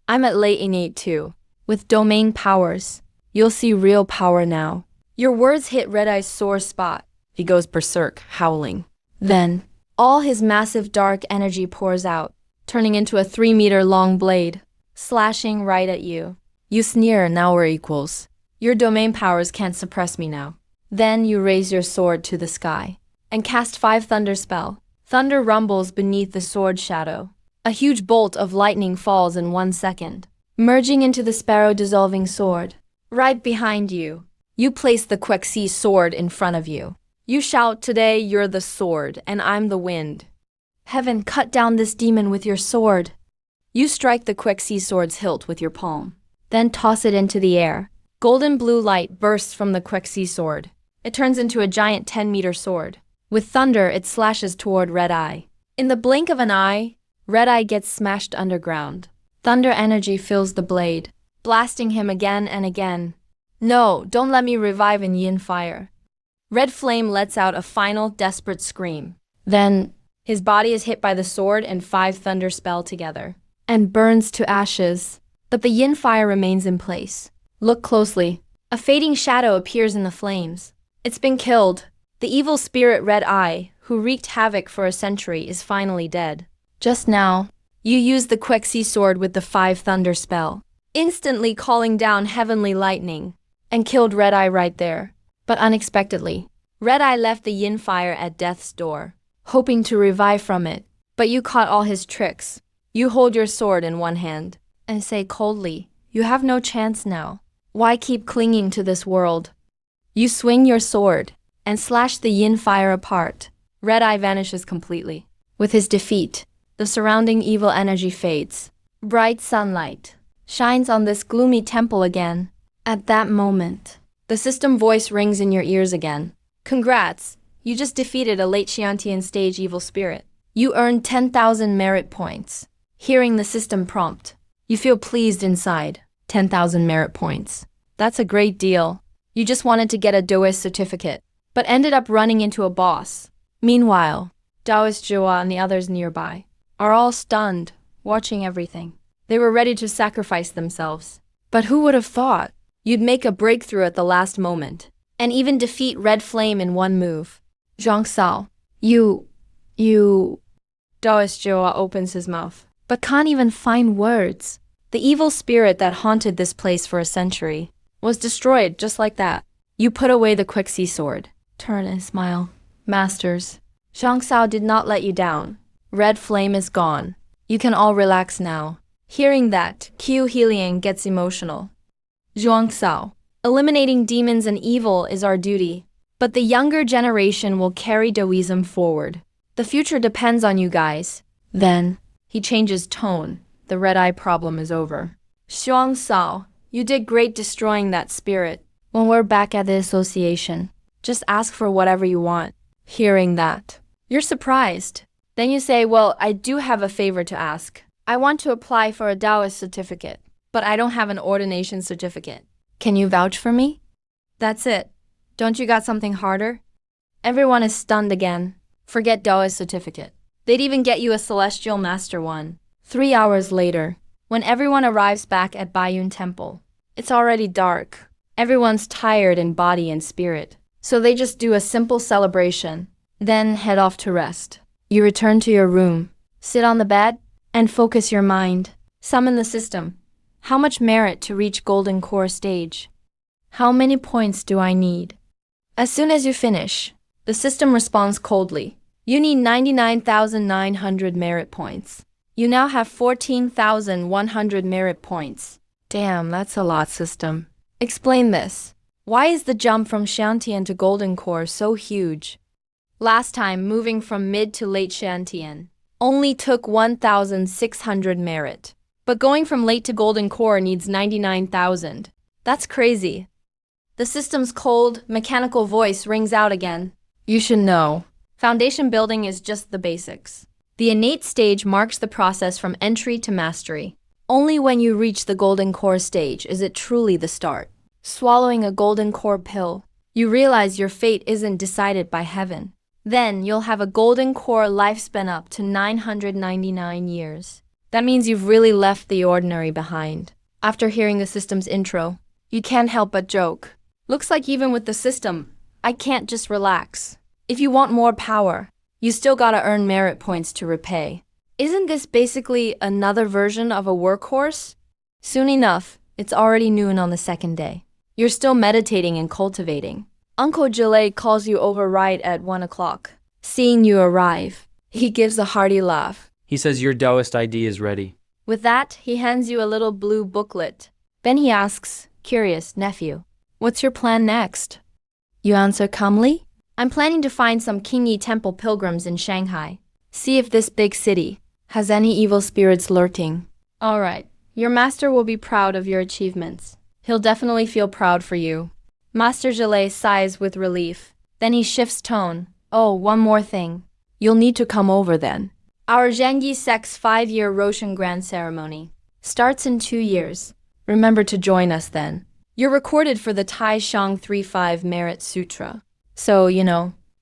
I'm at late innate too. With domain powers, you'll see real power now. Your words hit Red Eye's sore spot. He goes berserk, howling. Then, all his massive dark energy pours out, turning into a 3-meter-long blade, slashing right at you. You sneer, now we're equals. Your domain powers can't suppress me now. Then you raise your sword to the sky and cast 5 thunder spell. Thunder rumbles beneath the sword shadow. A huge bolt of lightning falls in 1 second, merging into the sparrow-dissolving sword. Right behind you, you place the Quexi sword in front of you. You shout, today you're the sword, and I'm the wind. Heaven, cut down this demon with your sword. You strike the Quexi sword's hilt with your palm, then toss it into the air. Golden blue light bursts from the Quexi sword. It turns into a giant 10-meter sword. With thunder, it slashes toward Red Eye. In the blink of an eye, Red Eye gets smashed underground. Thunder energy fills the blade, blasting him again and again. No, don't let me revive in yin fire. Red Flame lets out a final, desperate scream. Then, his body is hit by the sword and 5 thunder spell together, and burns to ashes. But the yin fire remains in place. Look closely. A fading shadow appears in the flames. It's been killed. The evil spirit Red Eye, who wreaked havoc for a century, is finally dead. Just now, you used the Quexi sword with the 5 thunder spell, instantly calling down heavenly lightning, and killed Red Eye right there. But unexpectedly, Red Eye left the yin fire at death's door, hoping to revive from it. But you caught all his tricks. You hold your sword in one hand, and say coldly, you have no chance now. Why keep clinging to this world? You swing your sword, and slash the yin fire apart. Red Eye vanishes completely. With his defeat, the surrounding evil energy fades. Bright sunlight shines on this gloomy temple again. At that moment, the system voice rings in your ears again. Congrats, you just defeated a late Xiantian stage evil spirit. You earned 10,000 merit points. Hearing the system prompt, you feel pleased inside. 10,000 merit points. That's a great deal. You just wanted to get a Taoist certificate, but ended up running into a boss. Meanwhile, Taoist Jua and the others nearby are all stunned, watching everything. They were ready to sacrifice themselves. But who would have thought you'd make a breakthrough at the last moment, and even defeat Red Flame in one move? Zhang Sao, you... Daoist Joa opens his mouth, but can't even find words. The evil spirit that haunted this place for a century was destroyed just like that. You put away the Quixie sword. Turn and smile. Masters, Zhang Sao did not let you down. Red flame is gone. You can all relax now. Hearing that, Qiu Heliang gets emotional. Zhuang Sao, eliminating demons and evil is our duty, but the younger generation will carry Daoism forward. The future depends on you guys. Then, he changes tone. The red eye problem is over. Zhuang Sao, you did great destroying that spirit. When we're back at the association, just ask for whatever you want. Hearing that, you're surprised. Then you say, well, I do have a favor to ask. I want to apply for a Taoist certificate, but I don't have an ordination certificate. Can you vouch for me? That's it. Don't you got something harder? Everyone is stunned again. Forget Taoist certificate. They'd even get you a Celestial Master one. 3 hours later, when everyone arrives back at Baiyun Temple, it's already dark. Everyone's tired in body and spirit, so they just do a simple celebration, then head off to rest. You return to your room, sit on the bed, and focus your mind. Summon the system. How much merit to reach Golden Core stage? How many points do I need? As soon as you finish, the system responds coldly. You need 99,900 merit points. You now have 14,100 merit points. Damn, that's a lot, system. Explain this. Why is the jump from Shantian to Golden Core so huge? Last time, moving from mid to late Shantian only took 1,600 merit. But going from late to Golden Core needs 99,000. That's crazy. The system's cold, mechanical voice rings out again. You should know. Foundation building is just the basics. The innate stage marks the process from entry to mastery. Only when you reach the Golden Core stage is it truly the start. Swallowing a Golden Core pill, you realize your fate isn't decided by heaven. Then you'll have a Golden Core lifespan up to 999 years. That means you've really left the ordinary behind. After hearing the system's intro, you can't help but joke. Looks like even with the system, I can't just relax. If you want more power, you still gotta earn merit points to repay. Isn't this basically another version of a workhorse? Soon enough, it's already noon on the second day. You're still meditating and cultivating. Uncle Gillet calls you over right at 1 o'clock. Seeing you arrive, he gives a hearty laugh. He says your Taoist ID is ready. With that, he hands you a little blue booklet. Then he asks, curious, nephew, what's your plan next? You answer calmly, I'm planning to find some Qingyi Temple pilgrims in Shanghai. See if this big city has any evil spirits lurking. All right, your master will be proud of your achievements. He'll definitely feel proud for you. Master Gillet sighs with relief. Then he shifts tone. Oh, one more thing. You'll need to come over then. Our Zhengyi sect's 5-year Roshan Grand Ceremony starts in 2 years. Remember to join us then. You're recorded for the Tai Shang 3-5 Merit Sutra. So,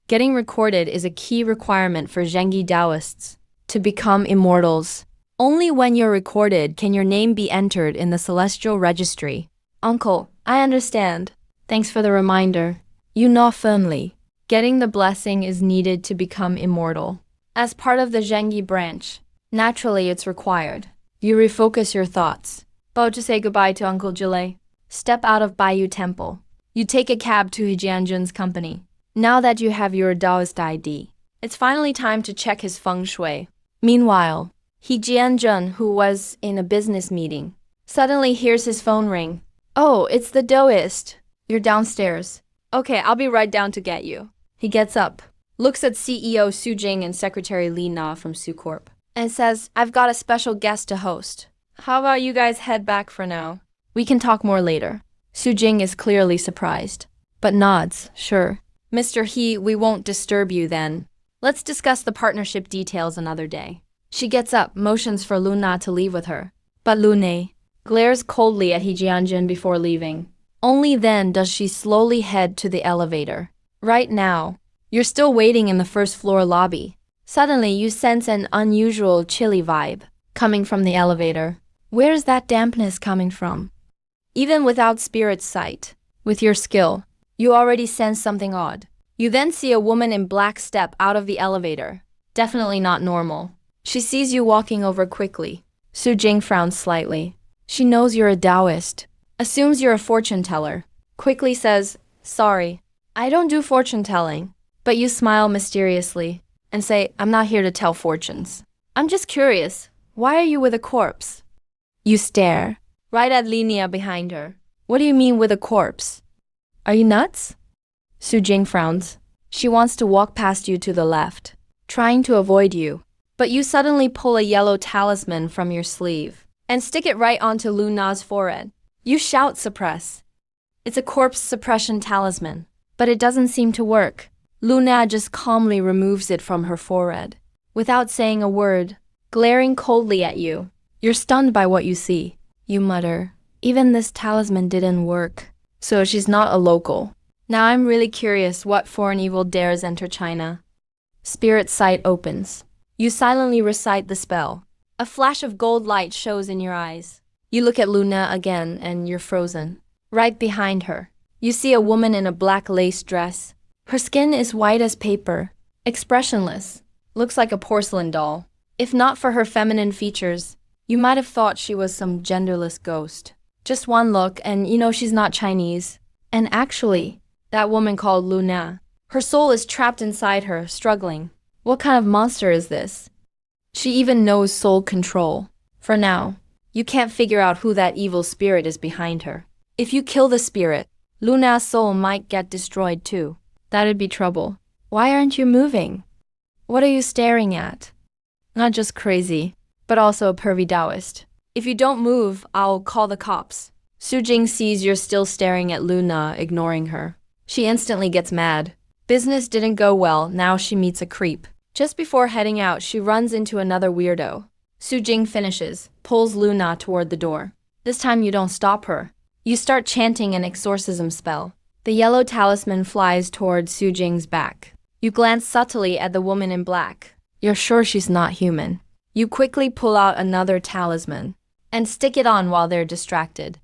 getting recorded is a key requirement for Zhengyi Taoists to become immortals. Only when you're recorded can your name be entered in the Celestial Registry. Uncle, I understand. Thanks for the reminder. You know firmly. Getting the blessing is needed to become immortal. As part of the Zhengyi branch, naturally it's required. You refocus your thoughts. Bow to say goodbye to Uncle Gillet. Step out of Baiyun Temple. You take a cab to Jianjun's company. Now that you have your Taoist ID, it's finally time to check his feng shui. Meanwhile, Jianjun, who was in a business meeting, suddenly hears his phone ring. Oh, it's the Taoist. You're downstairs. Okay, I'll be right down to get you. He gets up, looks at CEO Su Jing and Secretary Li Na from Sucorp, and says, I've got a special guest to host. How about you guys head back for now? We can talk more later. Su Jing is clearly surprised, but nods, sure. Mr. He, we won't disturb you then. Let's discuss the partnership details another day. She gets up, motions for Luna to leave with her. But Lune glares coldly at Jianjun before leaving. Only then does she slowly head to the elevator. Right now, you're still waiting in the first floor lobby. Suddenly, you sense an unusual chilly vibe coming from the elevator. Where's that dampness coming from? Even without spirit sight, with your skill, you already sense something odd. You then see a woman in black step out of the elevator. Definitely not normal. She sees you walking over quickly. Su Jing frowns slightly. She knows you're a Taoist, assumes you're a fortune teller, quickly says, "Sorry, I don't do fortune telling." But you smile mysteriously and say, "I'm not here to tell fortunes. I'm just curious. Why are you with a corpse?" You stare, right at Linnea behind her. "What do you mean with a corpse? Are you nuts?" Su Jing frowns. She wants to walk past you to the left, trying to avoid you. But you suddenly pull a yellow talisman from your sleeve and stick it right onto Luna's forehead. You shout suppress. It's a corpse suppression talisman, but it doesn't seem to work. Luna just calmly removes it from her forehead, without saying a word, glaring coldly at you. You're stunned by what you see. You mutter, "Even this talisman didn't work." So she's not a local. Now I'm really curious what foreign evil dares enter China. Spirit sight opens. You silently recite the spell. A flash of gold light shows in your eyes. You look at Luna again and you're frozen. Right behind her, you see a woman in a black lace dress. Her skin is white as paper, expressionless, looks like a porcelain doll. If not for her feminine features, you might have thought she was some genderless ghost. Just one look and you know she's not Chinese. And actually, that woman called Luna, her soul is trapped inside her, struggling. What kind of monster is this? She even knows soul control. For now, you can't figure out who that evil spirit is behind her. If you kill the spirit, Luna's soul might get destroyed too. That'd be trouble. Why aren't you moving? What are you staring at? Not just crazy, but also a pervy Taoist. If you don't move, I'll call the cops. Su Jing sees you're still staring at Luna, ignoring her. She instantly gets mad. Business didn't go well, now she meets a creep. Just before heading out, she runs into another weirdo. Su Jing finishes, pulls Luna toward the door. This time you don't stop her. You start chanting an exorcism spell. The yellow talisman flies toward Su Jing's back. You glance subtly at the woman in black. You're sure she's not human. You quickly pull out another talisman and stick it on while they're distracted.